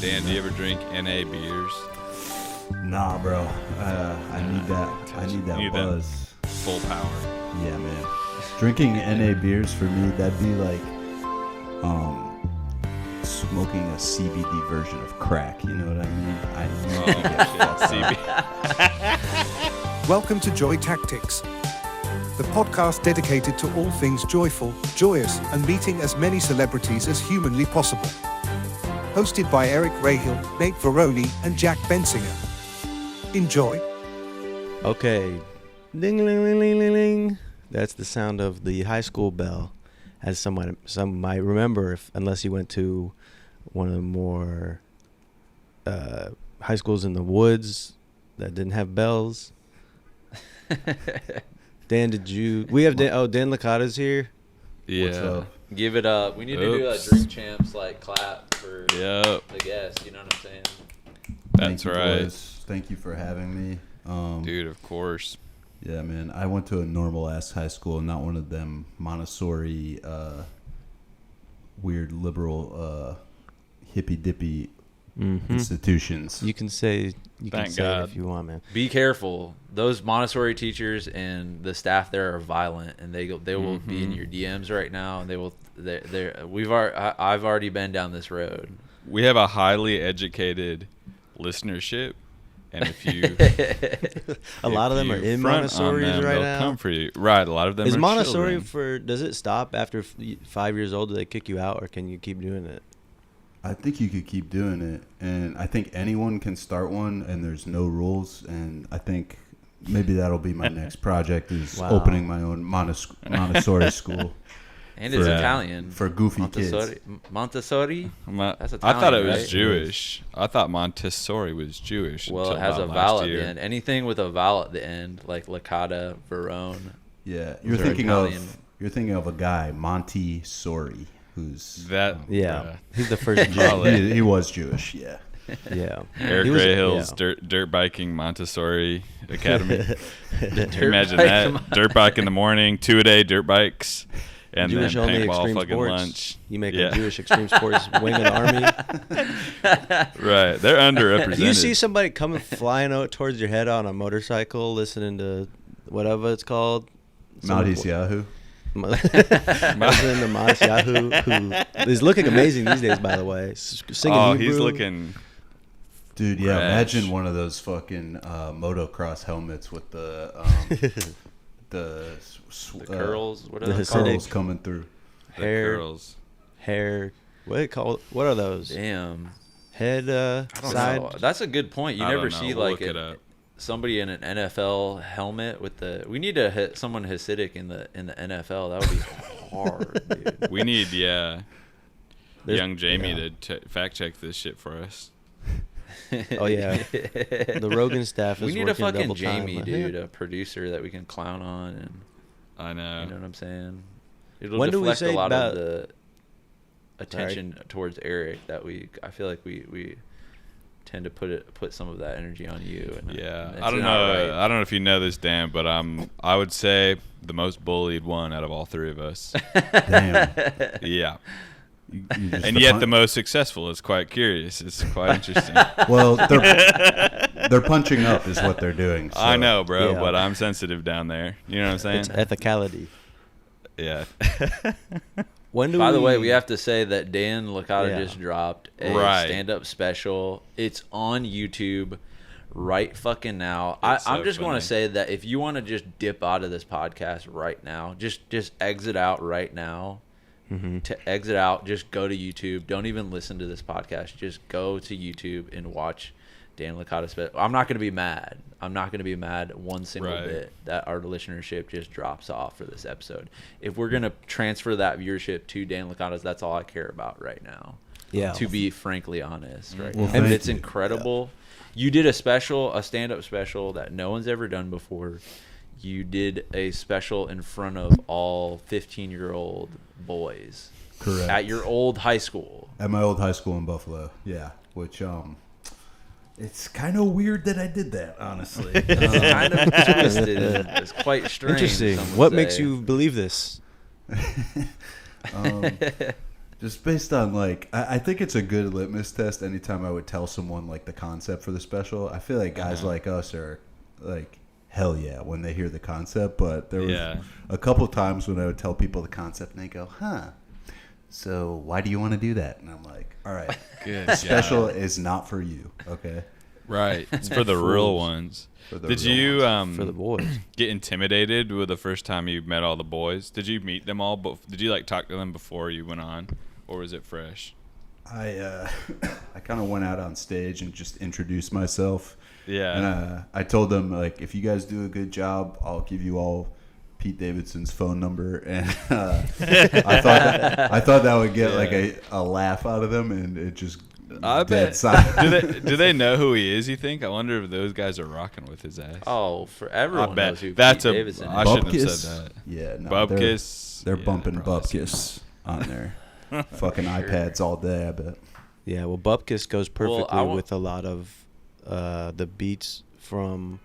Dan, do you ever drink NA beers? Nah, bro. I need that buzz. Full power. Yeah, man. Drinking NA beers for me, that'd be like smoking a CBD version of crack. You know what I mean? I need to get that CB. Welcome to Joy Tactics, the podcast dedicated to all things joyful, joyous, and meeting as many celebrities as humanly possible. Hosted by Eric Rahill, Nate Veroni, and Jack Bensinger. Enjoy. Okay. Ding, ling, ling, ling, ling, ling. That's the sound of the high school bell, as some might remember, unless you went to one of the more high schools in the woods that didn't have bells. Dan, we have Dan Licata's here. Yeah. Give it up. We need to do a Drink Champs clap for the guest. You know what I'm saying? That's right. Boys. Thank you for having me. Dude, of course. Yeah, man. I went to a normal-ass high school, not one of them Montessori, weird liberal, hippy-dippy institutions. You can say Thank it God. if you want, man. Be careful. Those Montessori teachers and the staff there are violent, and they will be in your DMs right now, and I've already been down this road. We have a highly educated listenership, and if you a lot of them are in Montessori right they'll now. Come for you, right? A lot of them is are Montessori children. does it stop after 5 years old? Do they kick you out, or can you keep doing it? I think you could keep doing it, and I think anyone can start one, and there's no rules, and I think maybe that'll be my next project is opening my own Montessori school. And it's Italian. For goofy Montessori. kids. Montessori? I That's Italian, thought it was right? Jewish. I thought Montessori was Jewish. Well, it has a vowel at the end. Anything with a vowel at the end, like Licata, Verone. Yeah, you're thinking of a guy, Montessori, who's he's the first Jew. he was Jewish. Yeah. Yeah. Eric Rahill's dirt biking Montessori Academy. Imagine that. Dirt bike in the morning, 2 a day dirt bikes. And Jewish then only paintball extreme fucking sports. lunch. You make a Jewish extreme sports wing of the army. Right. They're underrepresented. You see somebody coming flying out towards your head on a motorcycle listening to whatever it's called. Maudis Yahoo. Listening to Maudis Yahoo, who is looking amazing these days, by the way. Singing Hebrew. He's looking... Dude, yeah, fresh. Imagine one of those fucking motocross helmets with the curls, what are the those Hasidic curls coming through. Hair. What are those? Damn. Head side. Know. That's a good point. You never see We'll like somebody in an NFL helmet with the. We need to hit someone Hasidic in the NFL. That would be hard, dude. We need young Jamie to fact check this shit for us. Oh yeah, the Rogan staff is. We need a fucking double Jamie, time, dude, a producer that we can clown on, and I know. You know what I'm saying? It'll When do we deflect say a lot about- of the attention towards Eric. I feel like we tend to put some of that energy on you. And I don't know. Right. I don't know if you know this, Dan, but I would say the most bullied one out of all three of us. Damn. Yeah. You And yet the most successful. It's quite curious. It's quite interesting. Well, they're punching up is what they're doing. So. I know, bro, Yeah. but I'm sensitive down there. You know what I'm saying? It's ethicality. Yeah. By the way, we have to say that Dan Licata just dropped a stand-up special. It's on YouTube right fucking now. I'm just going to say that if you want to just dip out of this podcast right now, just exit out right now. To exit out, just go to YouTube. Don't even listen to this podcast. Just go to YouTube and watch Dan Licata special. I'm not going to be mad. I'm not going to be mad one single bit that our listenership just drops off for this episode. If we're going to transfer that viewership to Dan Licata's, that's all I care about right now. Yeah. To be frankly honest, right? Well, And it's incredible. You did a stand-up special that no one's ever done before. You did a special in front of all 15-year-old boys. Correct. At your old high school. At my old high school in Buffalo. Yeah. Which it's kind of weird that I did that, honestly. It's kind of twisted. It's quite strange. Interesting. some would What say. makes you believe this? Just based on like, I think it's a good litmus test. Anytime I would tell someone like the concept for the special, I feel like guys like us are like hell yeah when they hear the concept. But there was a couple times when I would tell people the concept and they go, huh. So why do you want to do that? And I'm like, all right, the special is not for you, okay? Right, it's for the real ones. Did you for the boys get intimidated with the first time you met all the boys? Did you meet them all? But did you like talk to them before you went on, or was it fresh? I kind of went out on stage and just introduced myself. Yeah, and I told them like, if you guys do a good job, I'll give you all Pete Davidson's phone number, and I thought that would get like a laugh out of them, and it just dead silent. do they know who he is? You think? I wonder if those guys are rocking with his ass. Oh, for everyone knows who Pete Davidson is. I shouldn't have said that. Yeah, no, Bupkis. They're bumping Bupkis on their fucking iPads all day. I bet. Yeah, well, Bupkis goes perfectly with a lot of the beats from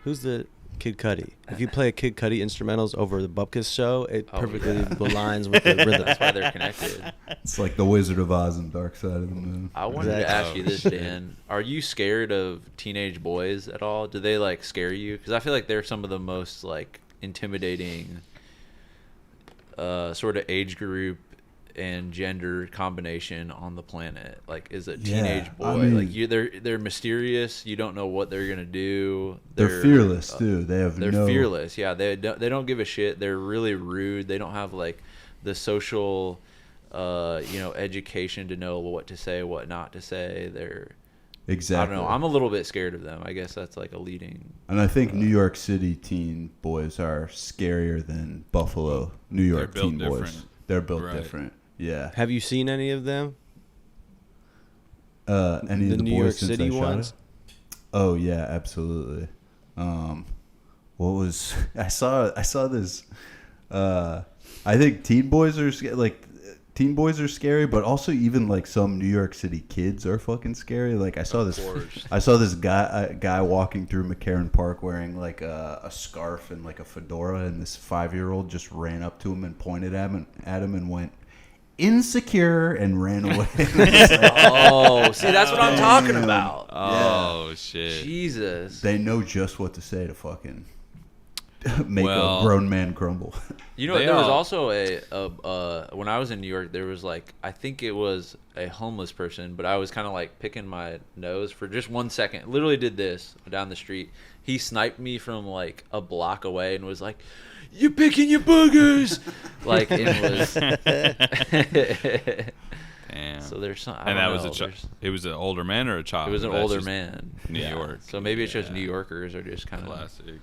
who's the Kid Cudi. If you play a Kid Cudi instrumentals over the Bupkis show, it perfectly aligns with the rhythm. That's why they're connected. It's like the Wizard of Oz and Dark Side of the Moon. I wanted to ask you this, Dan. Are you scared of teenage boys at all? Do they like scare you? Because I feel like they're some of the most like intimidating sort of age group and gender combination on the planet. Like, is a teenage boy. I mean, like they're mysterious. You don't know what they're gonna do. They're fearless too. They're fearless. Yeah, they don't give a shit. They're really rude. They don't have like the social, education to know what to say, what not to say. Exactly. I don't know. I'm a little bit scared of them. I guess that's like a leading. And I think New York City teen boys are scarier than Buffalo, New York teen boys. They're built different. Yeah. Have you seen any of them? Any of the New boys York since City I shot ones? it? Oh yeah, absolutely. What was I saw this? I think teen boys are scary, but also even like some New York City kids are fucking scary. Like I saw this guy walking through McCarran Park wearing like a scarf and like a fedora, and this 5-year-old just ran up to him and pointed at him and went, "Insecure," and ran away. Oh, see, that's what I'm talking about. Oh, shit. Jesus. They know just what to say to fucking make a grown man crumble. You know, there was also when I was in New York, there was like, I think it was a homeless person, but I was kind of like picking my nose for just 1 second. Literally did this down the street. He sniped me from like a block away and was like, "You picking your boogers?" Like it was. Damn. So there's some. And that was it was an older man or a child? It was an older man. New York. So maybe it's just New Yorkers are just kind of classic.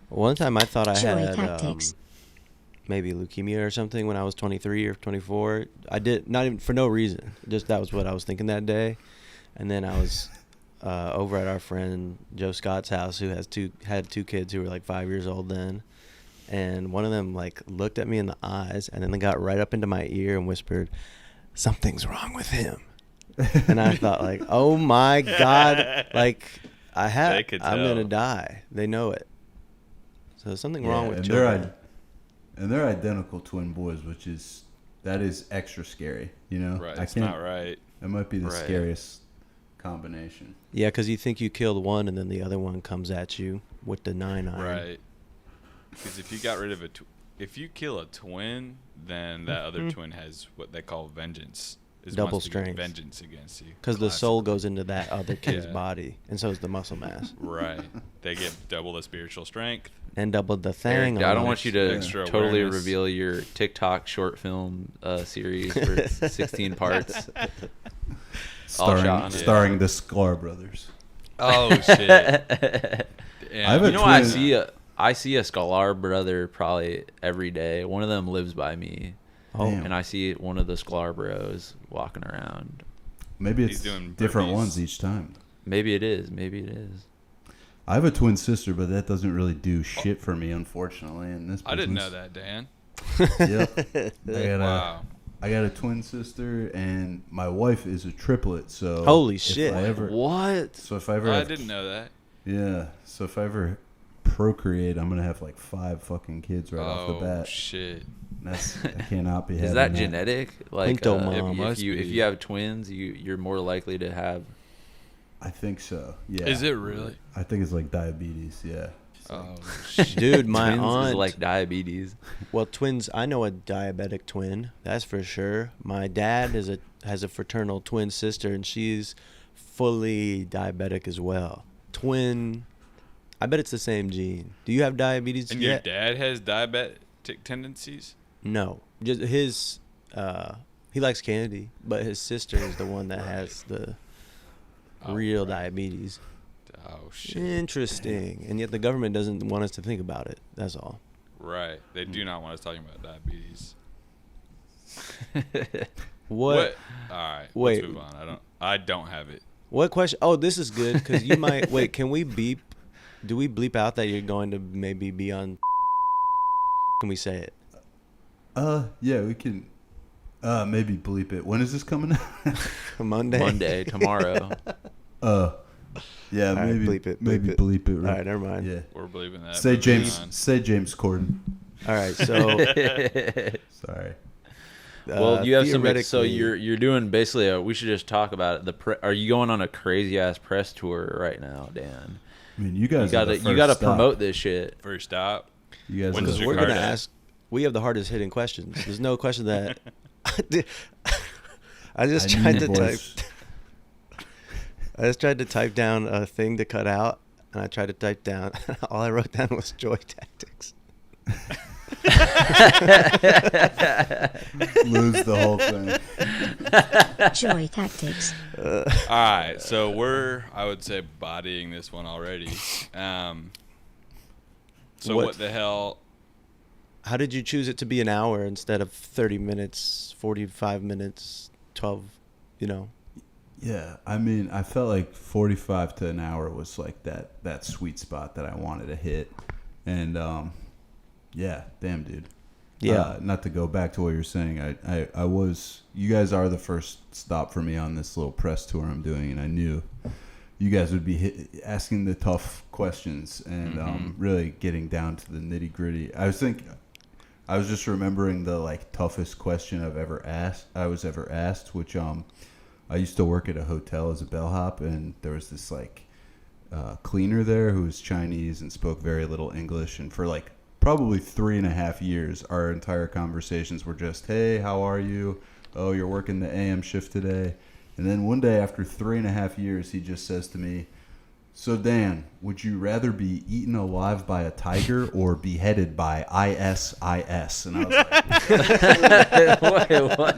One time I thought I had maybe leukemia or something when I was 23 or 24. I did, not even for no reason. Just that was what I was thinking that day. And then I was over at our friend Joe Scott's house, who had two kids who were like 5 years old then. And one of them like looked at me in the eyes and then they got right up into my ear and whispered, "Something's wrong with him." And I thought like, oh my God, like I'm going to die. They know it. So there's something wrong with children. And they're identical twin boys, that is extra scary, you know? Right, it's not right. That might be the scariest combination. Yeah, because you think you killed one and then the other one comes at you with the 9 iron. Right. Because if you got rid of if you kill a twin, then that other twin has what they call vengeance. Double strength. Vengeance against you. Because the soul goes into that other kid's body, and so is the muscle mass. Right. They get double the spiritual strength. And double the thing. Eric, I don't want you to totally reveal your TikTok short film series for 16 parts. Starring the Sklar brothers. Oh, shit. I see a Sklar brother probably every day. One of them lives by me. Oh. And I see one of the Sklar bros walking around. Maybe it's different ones each time. Maybe it is. I have a twin sister, but that doesn't really do shit for me, unfortunately. In this business. I didn't know that, Dan. Yep. I got a twin sister, and my wife is a triplet. So holy shit! What? So if I ever, I didn't know that. Yeah. So if I ever procreate, I'm gonna have like 5 fucking kids right off the bat. Oh shit! I cannot be. Is that genetic? Like, if you have twins, you're more likely to have. I think so. Yeah. Is it really? I think it's like diabetes. Yeah. Oh, dude, my twins aunt is like diabetes. Well, twins. I know a diabetic twin. That's for sure. My dad has a fraternal twin sister, and she's fully diabetic as well. Twin. I bet it's the same gene. Do you have diabetes? And your dad has diabetic tendencies? No, just his. He likes candy, but his sister is the one that has the real diabetes. Oh shit! Interesting, and yet the government doesn't want us to think about it. That's all. Right, they do not want us talking about diabetes. What? All right, wait. Let's move on. I don't have it. What question? Oh, this is good because you might wait. Can we beep? Do we bleep out that you're going to maybe be on? Can we say it? Yeah, we can. Maybe bleep it. When is this coming out? Monday, tomorrow. Yeah, all maybe right, bleep it. Maybe bleep it. All right, never mind. Yeah, we're bleeping that. Say James Corden. All right, so sorry. Well, you have some. So you're doing basically. We should just talk about it. Are you going on a crazy ass press tour right now, Dan? I mean, you guys. You got to promote this shit. First stop. You guys. When's we're gonna ask. We have the hardest hitting questions. There's no question that. I just tried to type down a thing to cut out, and I tried to type down. All I wrote down was joy tactics. Lose the whole thing. Joy tactics. All right, so we're, I would say, bodying this one already. So what the hell? How did you choose it to be an hour instead of 30 minutes, 45 minutes, 12, Yeah, I mean, I felt like 45 to an hour was like that sweet spot that I wanted to hit. And, yeah, damn, dude. Yeah. Not to go back to what you're saying, you guys are the first stop for me on this little press tour I'm doing, and I knew you guys would be asking the tough questions and really getting down to the nitty gritty. I was just remembering the like toughest question I was ever asked, which I used to work at a hotel as a bellhop, and there was this like cleaner there who was Chinese and spoke very little English, and for like probably 3.5 years, our entire conversations were just, "Hey, how are you? Oh, you're working the AM shift today." And then one day after 3.5 years, he just says to me, "So Dan, would you rather be eaten alive by a tiger or beheaded by ISIS?" And I was like, Wait, what?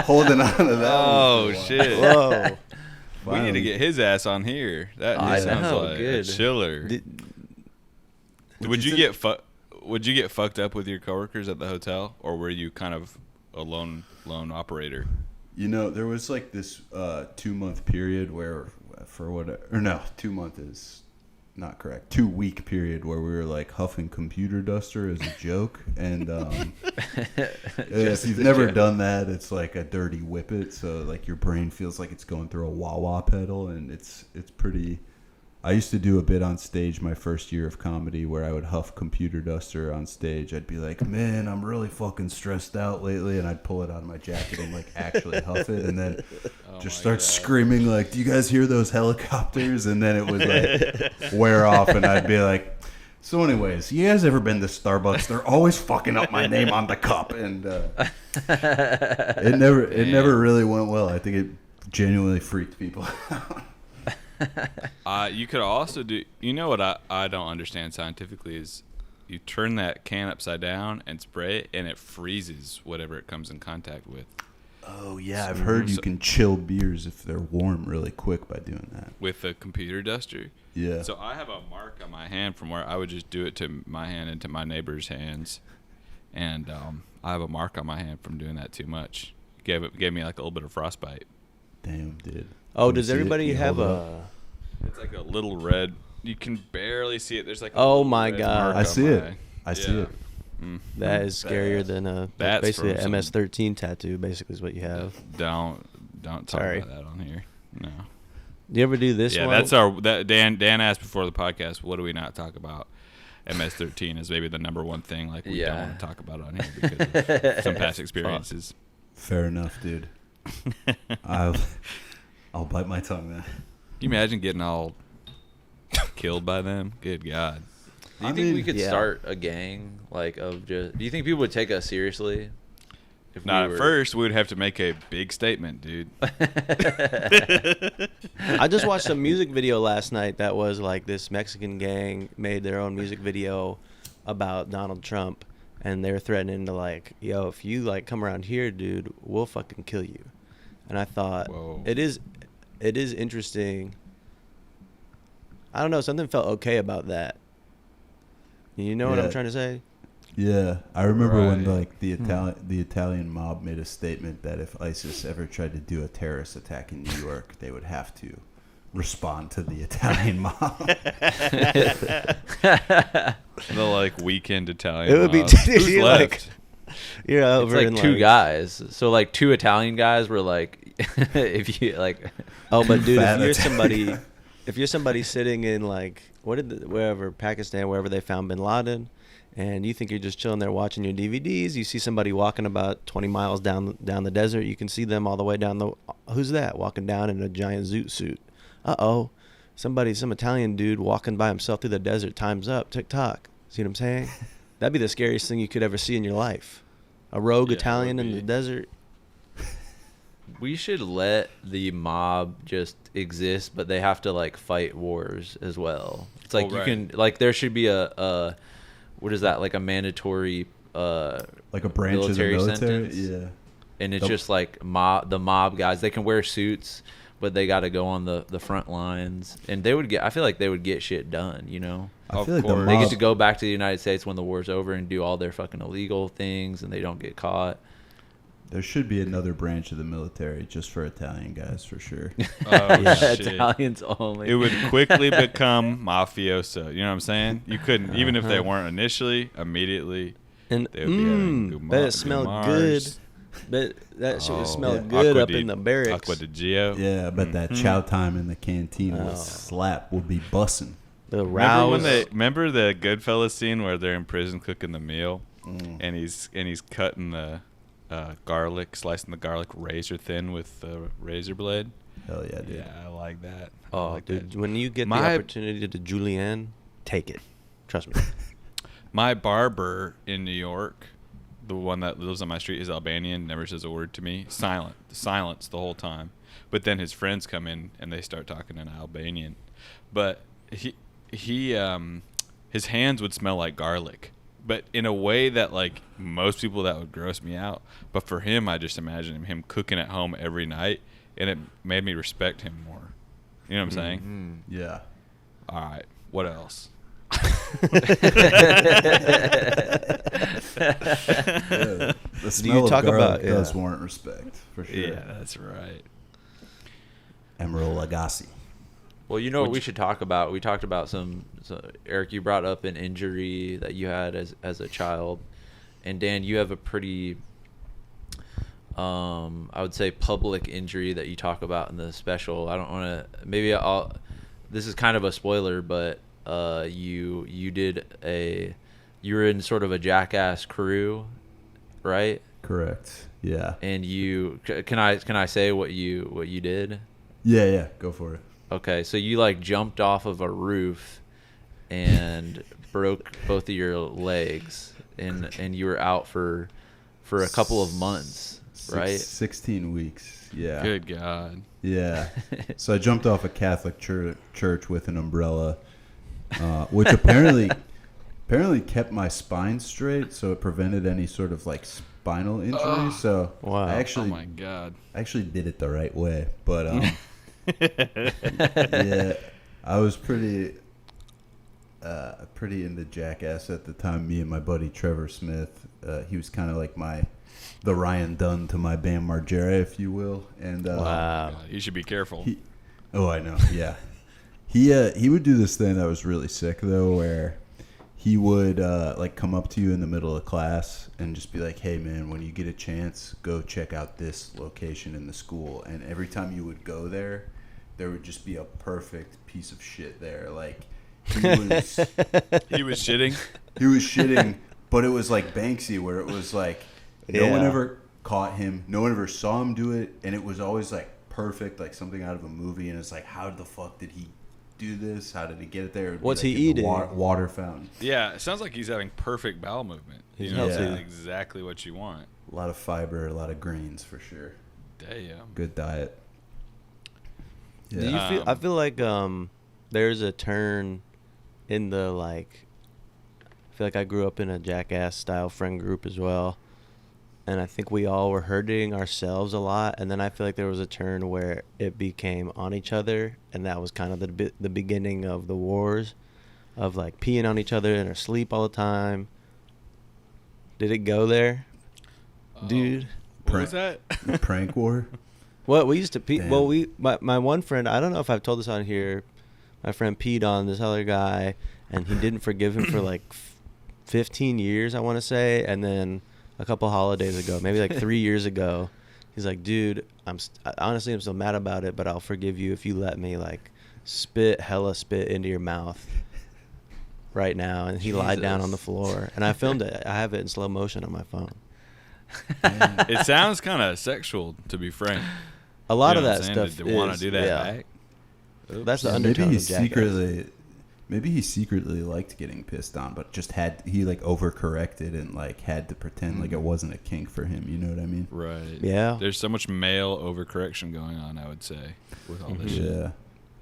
Holding on to that. Oh shit! Whoa. We need to get his ass on here. That sounds like a chiller. Would you get fucked up with your coworkers at the hotel, or were you kind of a lone operator? There was like this 2-month period where, 2-month is not correct. 2-week period where we were like huffing computer duster as a joke, and if you've never done that, it's like a dirty whippet. So like your brain feels like it's going through a wah-wah pedal, and it's pretty. I used to do a bit on stage my first year of comedy where I would huff computer duster on stage. I'd be like, "Man, I'm really fucking stressed out lately," and I'd pull it out of my jacket and like actually huff it, and then just start screaming like, "Do you guys hear those helicopters?" And then it would like wear off, and I'd be like, "So anyways, you guys ever been to Starbucks? They're always fucking up my name on the cup," and it never really went well. I think it genuinely freaked people out. You could also do. You know what I don't understand scientifically is you turn that can upside down and spray it, and it freezes whatever it comes in contact with. Oh yeah, I've heard you can chill beers if they're warm really quick by doing that with a computer duster. Yeah. So I have a mark on my hand from where I would just do it to my hand and to my neighbor's hands, and I have a mark on my hand from doing that too much. Gave me like a little bit of frostbite. Damn, dude. Oh, does everybody have a? It's like a little red. You can barely see it. There's like. Oh my god! I see it. I see it. That is scarier than basically an MS-13 tattoo. Basically, is what you have. Don't talk about that on here. No. Do you ever do this one? Yeah, that's Dan asked before the podcast, what do we not talk about? MS-13 is maybe the number one thing like we don't want to talk about on here because of some past experiences. Fair enough, dude. I'll bite my tongue then. Can you imagine getting all killed by them? Good God. Do you think we could start a gang of just? Do you think people would take us seriously? If not at first, we would have to make a big statement, dude. I just watched a music video last night that was like this Mexican gang made their own music video about Donald Trump, and they're threatening to like, yo, if you like come around here, dude, we'll fucking kill you. And I thought, whoa. It is interesting. I don't know, something felt okay about that. You know what I'm trying to say? Yeah, I remember when like the Italian mob made a statement that if ISIS ever tried to do a terrorist attack in New York, they would have to respond to the Italian mob. The like weekend Italian. It would mob. be who's left? It's like two guys. So like two Italian guys were like, if you like. Oh, but dude, if you're somebody sitting in like wherever Pakistan, wherever they found Bin Laden. And you think you're just chilling there watching your DVDs. You see somebody walking about 20 miles down the desert. You can see them all the way down who's that? Walking down in a giant zoot suit. Uh-oh. Some Italian dude walking by himself through the desert. Time's up. TikTok. See what I'm saying? That'd be the scariest thing you could ever see in your life. A rogue Italian in the desert. We should let the mob just exist, but they have to like fight wars as well. It's like you can like there should be a what is that, like a mandatory like a branch military of the military sentence? Yeah, and it's just like the mob guys, they can wear suits but they got to go on the front lines, and I feel like they would get shit done, you know. I feel like they get to go back to the United States when the war's over and do all their fucking illegal things, and they don't get caught. There should be another branch of the military just for Italian guys, for sure. Shit. Italians only. It would quickly become mafioso. You know what I'm saying? You couldn't, even if they weren't initially, immediately. And they would be bet it smelled good. But that shit would smell good up in the barracks. Aqua di Gio. Yeah, but that chow time in the canteen would slap, would be bussing. The rouse. Remember the Goodfellas scene where they're in prison cooking the meal, and he's cutting the garlic, slicing the garlic razor thin with the razor blade. Hell yeah, dude. Yeah, I like that. Dude, when you get the opportunity to julienne, take it. Trust me. My barber in New York, the one that lives on my street, is Albanian, never says a word to me. Silence the whole time. But then his friends come in and they start talking in Albanian. But he his hands would smell like garlic. But in a way that, like, most people, that would gross me out. But for him, I just imagine him cooking at home every night, and it made me respect him more. You know what I'm saying? Yeah. All right. What else? The smell of garlic does warrant respect, for sure. Yeah, that's right. Emeril Lagasse. Well, you know what we should talk about? We talked about Eric, you brought up an injury that you had as a child. And Dan, you have a pretty, I would say, public injury that you talk about in the special. I don't want to, this is kind of a spoiler, but you were in sort of a Jackass crew, right? Correct. Yeah. And can I say what you did? Yeah, go for it. Okay, so you like jumped off of a roof and broke both of your legs, and you were out for a couple of months, right? 16 weeks. Yeah. Good God. Yeah. So I jumped off a Catholic church with an umbrella, which apparently kept my spine straight, so it prevented any sort of like spinal injury. So wow. I actually, oh my God, I actually did it the right way, but yeah, I was pretty into Jackass at the time. Me and my buddy Trevor Smith, he was kind of like the Ryan Dunn to my band Margera, if you will. And wow, you should be careful. I know. Yeah, he would do this thing that was really sick though, where he would like come up to you in the middle of class and just be like, "Hey man, when you get a chance, go check out this location in the school." And every time you would go there, there would just be a perfect piece of shit there. Like He was shitting. He was shitting, but it was like Banksy, where it was like no one ever caught him, no one ever saw him do it, and it was always like perfect, like something out of a movie. And it's like, how the fuck did he do this? How did he get it there? What's he eating? Water fountain. Yeah, it sounds like he's having perfect bowel movement. You know, it's exactly what you want. A lot of fiber, a lot of grains for sure. Damn. Good diet. Yeah. Do you feel? I feel like there's a turn in the like. I feel like I grew up in a Jackass style friend group as well, and I think we all were hurting ourselves a lot. And then I feel like there was a turn where it became on each other, and that was kind of the beginning of the wars, of like peeing on each other in our sleep all the time. Did it go there, dude? What was that? The prank war. What we used to pee. Damn. Well, my one friend. I don't know if I've told this on here. My friend peed on this other guy, and he didn't forgive him for like 15 years, I want to say. And then a couple holidays ago, maybe like 3 years ago, he's like, dude, honestly, I'm still mad about it, but I'll forgive you if you let me like hella spit into your mouth right now. And he lied down on the floor, and I filmed it. I have it in slow motion on my phone. It sounds kind of sexual, to be frank. A lot of that stuff. Did want to do that back? That's the undertone of Jackass. Maybe he secretly liked getting pissed on, but he like overcorrected and like had to pretend like it wasn't a kink for him. You know what I mean? Right. Yeah. There's so much male overcorrection going on, I would say, with all this shit. Yeah.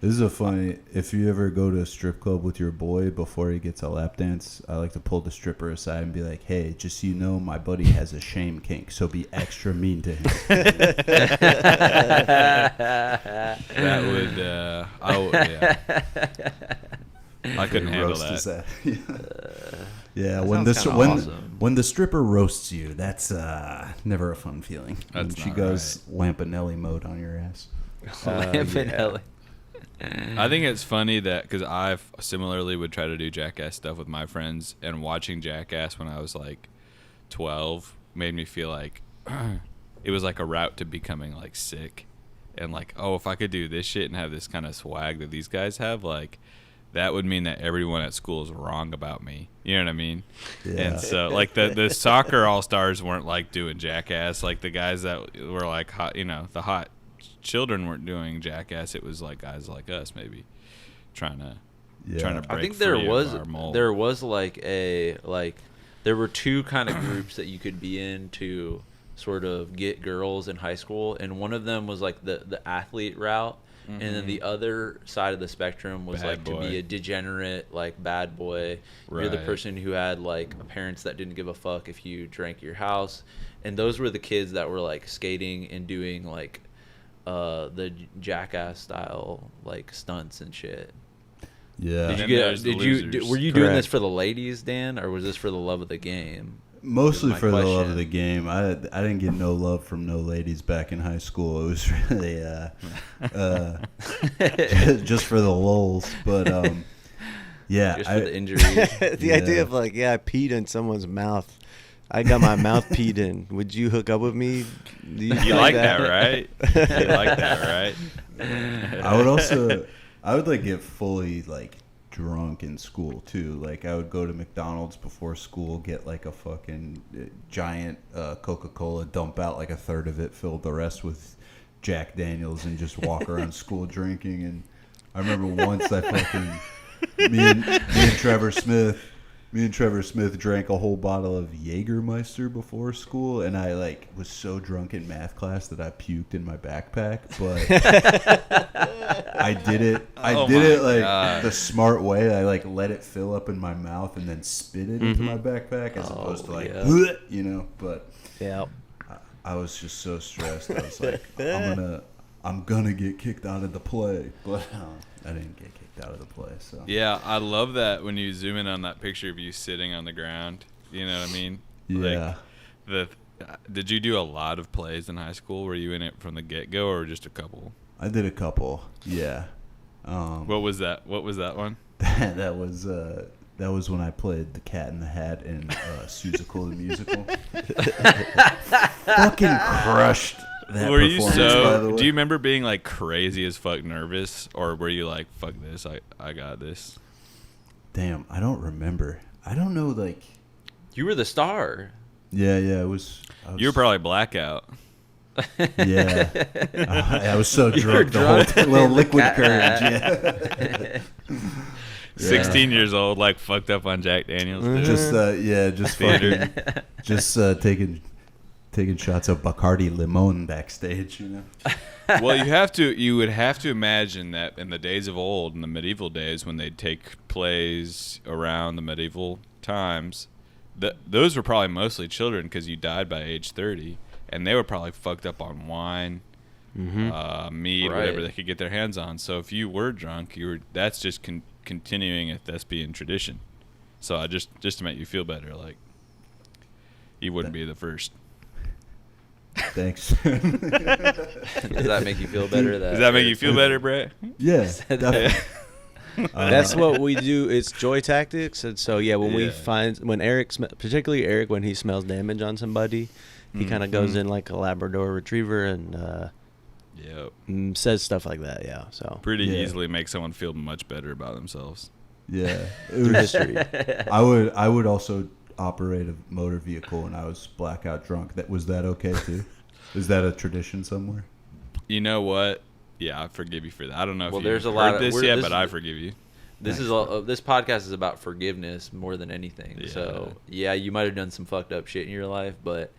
This is a funny, if you ever go to a strip club with your boy before he gets a lap dance, I like to pull the stripper aside and be like, hey, just so you know, my buddy has a shame kink, so be extra mean to him. That would, I couldn't handle that. Yeah, when the stripper roasts you, that's never a fun feeling. When she goes Lampanelli mode on your ass. Lampanelli. I think it's funny that because I similarly would try to do Jackass stuff with my friends, and watching Jackass when I was like 12 made me feel like it was like a route to becoming like sick, and like, oh, if I could do this shit and have this kind of swag that these guys have, like that would mean that everyone at school is wrong about me. You know what I mean? Yeah. And so like the soccer all-stars weren't like doing Jackass, like the guys that were like hot, you know, the hot children weren't doing Jackass. It was like guys like us maybe trying to break I think there was like there were two kind of groups that you could be in to sort of get girls in high school, and one of them was like the athlete route, and then the other side of the spectrum was bad boy. To be a degenerate, like bad boy. Right. You're the person who had like parents that didn't give a fuck if you drank your house, and those were the kids that were like skating and doing like the Jackass style like stunts and shit. Yeah. Were you doing this for the ladies, Dan, or was this for the love of the game? Mostly for the love of the game. I didn't get no love from no ladies back in high school. It was really just for the lulz. But yeah, just for the injuries. The idea of like, I peed in someone's mouth. I got my mouth peed in. Would you hook up with me? You like that, right? You like that, right? I would like get fully like drunk in school too. Like I would go to McDonald's before school, get like a fucking giant Coca-Cola, dump out like a third of it, fill the rest with Jack Daniels, and just walk around school drinking. And I remember once I fucking me and Trevor Smith drank a whole bottle of Jägermeister before school, and I like was so drunk in math class that I puked in my backpack. But I did it like the smart way. I like let it fill up in my mouth and then spit it into my backpack, as opposed to like you know. But yeah, I was just so stressed. I was like, I'm gonna get kicked out of the play, but I didn't get kicked out of the play. So yeah, I love that when you zoom in on that picture of you sitting on the ground. You know what I mean? Yeah. Like did you do a lot of plays in high school? Were you in it from the get-go, or just a couple? I did a couple. Yeah. What was that? What was that one? That was when I played the Cat in the Hat in Seussical the Musical. Fucking crushed. Were you do you remember being like crazy as fuck nervous, or were you like, fuck this, I got this? Damn, I don't remember. I don't know, like... You were the star. Yeah, it was... You were probably blackout. Yeah. I was so drunk the whole time. Little liquid courage, yeah. 16 years old, like, fucked up on Jack Daniels. Dude. Just fucking... just taking shots of Bacardi Limon backstage, you know? Well, you would have to imagine that in the days of old, in the medieval days, when they'd take plays around the medieval times, those were probably mostly children because you died by age 30, and they were probably fucked up on wine, mead, whatever they could get their hands on. So if you were drunk, that's just continuing a thespian tradition. So just to make you feel better, like you wouldn't be the first. Thanks. Does that make you feel better? Does that make you feel better, Brett? Yeah, definitely. That's what we do. It's joy tactics, and so when Eric, particularly Eric, when he smells damage on somebody, he kind of goes in like a Labrador Retriever and says stuff like that. Yeah, so pretty easily make someone feel much better about themselves. Yeah, through history. I would also operate a motor vehicle when I was blackout drunk. Was that okay too? Is that a tradition somewhere? You know what? Yeah, I forgive you for that. I don't know if there's you've a lot heard this yet, but I forgive you. This this podcast is about forgiveness more than anything. Yeah. So you might have done some fucked up shit in your life, but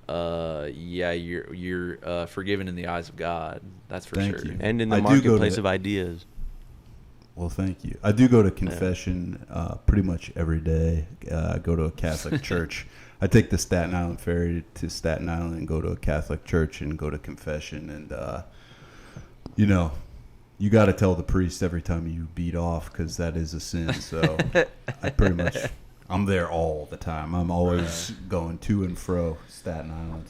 you're forgiven in the eyes of God. That's for Thank sure. you. And in the marketplace of ideas. Well, thank you. I do go to confession pretty much every day. I go to a Catholic church. I take the Staten Island ferry to Staten Island and go to a Catholic church and go to confession. And, you got to tell the priest every time you beat off because that is a sin. So I'm there all the time. I'm always going to and fro Staten Island.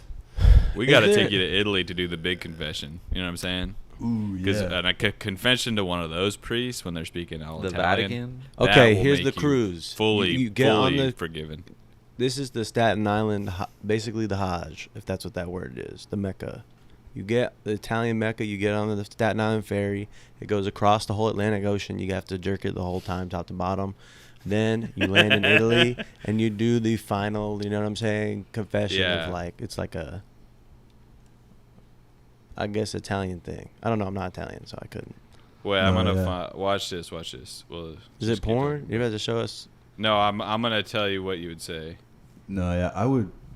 We got to take you to Italy to do the big confession. You know what I'm saying? Ooh, yeah. And a confession to one of those priests when they're speaking all Italian. Vatican. Okay, here's the cruise. Fully forgiven. This is the Staten Island, basically the Hajj, if that's what that word is, the Mecca. You get the Italian Mecca, you get on the Staten Island ferry. It goes across the whole Atlantic Ocean. You have to jerk it the whole time, top to bottom. Then you land in Italy, and you do the final, you know what I'm saying, confession of it's like a... I guess Italian thing. I don't know. I'm not Italian, so I couldn't. Wait, I'm gonna watch this. Well, is it porn? You have to show us. No, I'm gonna tell you what you would say. No, yeah, I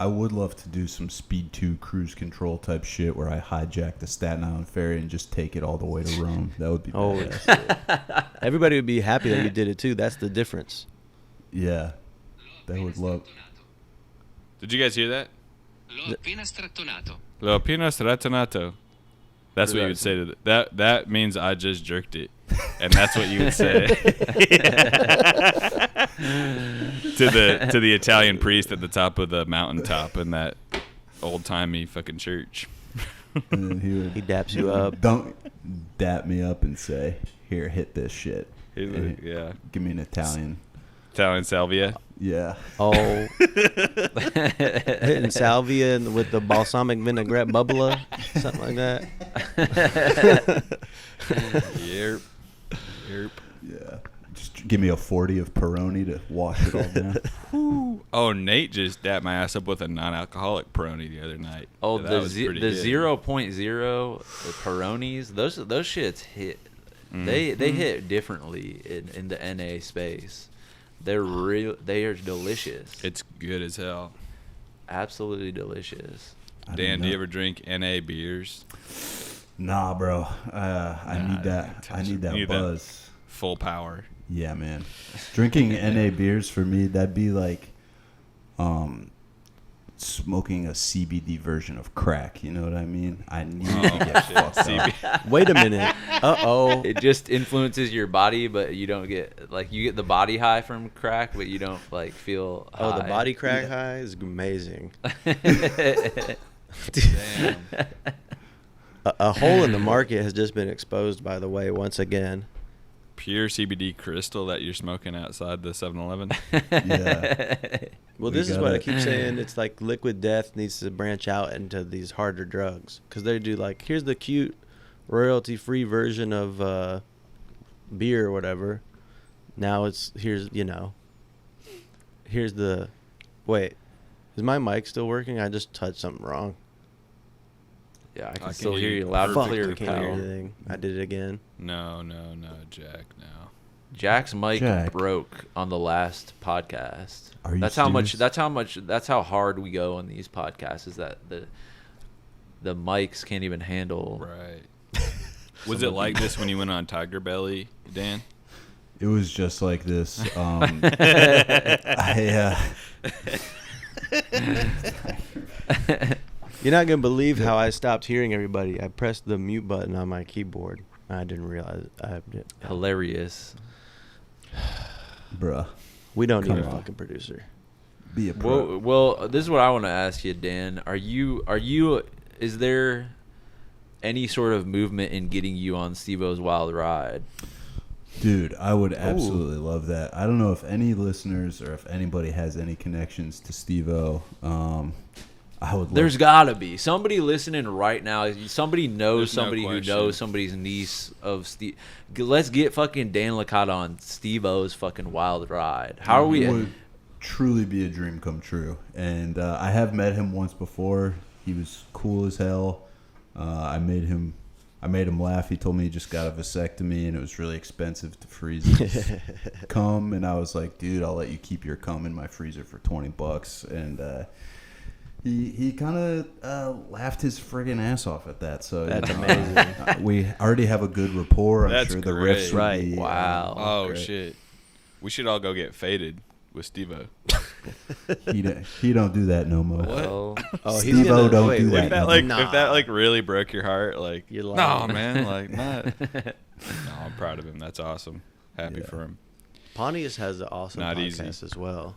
would love to do some Speed 2 cruise control type shit where I hijack the Staten Island ferry and just take it all the way to Rome. That would be badass. Everybody would be happy that you did it too. That's the difference. Yeah, they would love. Did you guys hear that? L'ho appena strattonato. L'ho appena strattonato. That's what you would say to that means I just jerked it, and that's what you would say to the Italian priest at the top of the mountaintop in that old timey fucking church. And then he daps you up. Don't dap me up and say, "Here, hit this shit." Give me an Italian salvia. Yeah. Oh, hitting salvia with the balsamic vinaigrette bubbler, something like that. Yep. Yeah. Just give me a 40 of Peroni to wash it all down. Oh, Nate just dapped my ass up with a non-alcoholic Peroni the other night. Oh, the 0.0 Peronis, those shits hit. Mm-hmm. They hit differently in the NA space. They are delicious. It's good as hell. Absolutely delicious. Dan, do you ever drink NA beers? Nah, bro. I need that. I need that buzz. Full power. Yeah, man. Drinking NA beers for me, that'd be like smoking a CBD version of crack. You know what I mean? I need to get fucked up. Wait a minute. Uh-oh. It just influences your body, but you don't get, you get the body high from crack, but you don't, feel high. Oh, the body crack high is amazing. Damn. A hole in the market has just been exposed, by the way, once again. Pure CBD crystal that you're smoking outside the 7-Eleven. Yeah. Well, this is what I keep saying. It's like Liquid Death needs to branch out into these harder drugs. Because they do here's the cute royalty-free version of beer or whatever. Now here's the, wait, is my mic still working? I just touched something wrong. Yeah, I can still hear you loud and clear. I can't hear anything. I did it again. No, Jack, no. Jack's mic broke on the last podcast. Are you That's how hard we go on these podcasts, is that the mics can't even handle. Right. Was it like this when you went on Tiger Belly, Dan? It was just like this. You're not gonna believe how I stopped hearing everybody. I pressed the mute button on my keyboard. I didn't realize I did. Hilarious. Bruh. We don't need a fucking producer. Be a pro. Well, this is what I want to ask you, Dan. Is there any sort of movement in getting you on Steve-O's Wild Ride? Dude, I would absolutely love that. I don't know if any listeners or if anybody has any connections to Steve-O. There's gotta be somebody listening right now. Somebody knows somebody who knows somebody's niece of Steve. Let's get fucking Dan Licata on Steve-O's fucking Wild Ride. How are we? It would truly be a dream come true. And I have met him once before. He was cool as hell. I made him laugh. He told me he just got a vasectomy and it was really expensive to freeze his cum. And I was like, dude, I'll let you keep your cum in my freezer for $20. And he kind of laughed his friggin' ass off at that. So that's amazing. We already have a good rapport. I'm That's sure great. the riffs would be, wow. Oh, great. shit. We should all go get faded with Steve-O. He don't do that no more. What? Steve-O don't do that. If that really broke your heart, like, you're lying. no, man, like, not. No, I'm proud of him. That's awesome. Happy for him. Pontius has an awesome podcast as well.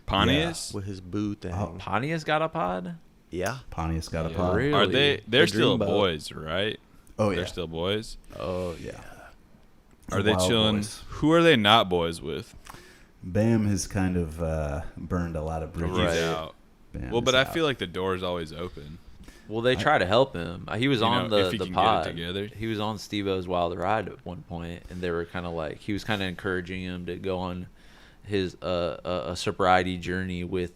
Pontius? Yeah, with his boo thing. Pontius got a pod? Yeah. Pontius got a pod. Really? Are they? They're still Dreamboat. boys, right? Oh, yeah. They're still boys? Oh, yeah. Are they Wild chilling? boys. Who are they not boys with? Bam has kind of burned a lot of bridges. He's out. Bam Well, but is I out. feel like the door's always open. Well, they try to help him. He was on if he the can pod. get it together. He was on Steve-O's Wild Ride at one point, and they were kind of like, he was kind of encouraging him to go on his a sobriety journey with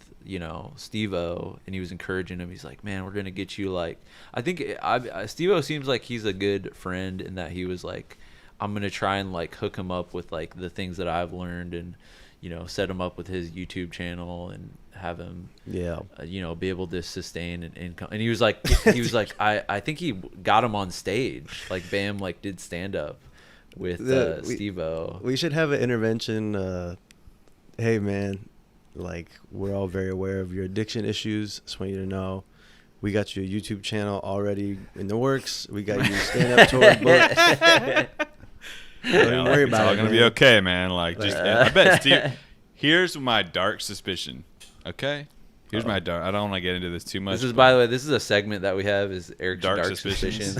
Steve-O, and he was encouraging him. He's like, man, we're gonna get you, like, I think Steve-O seems like he's a good friend in that he was like, I'm gonna try and like hook him up with like the things that I've learned, and set him up with his YouTube channel and have him be able to sustain an income. And he was like I think he got him on stage, like Bam like did stand up with Steve-O. We should have an intervention. Hey man, like, we're all very aware of your addiction issues. Just want you to know, we got your YouTube channel already in the works. We got you stand-up tour booked. Don't even worry about it. It's all gonna be okay, man. Like, just I bet Steve. Here's my dark suspicion. Okay, here's my dark. I don't want to get into this too much. This is, by the way, this is a segment that we have, is Eric's dark suspicions.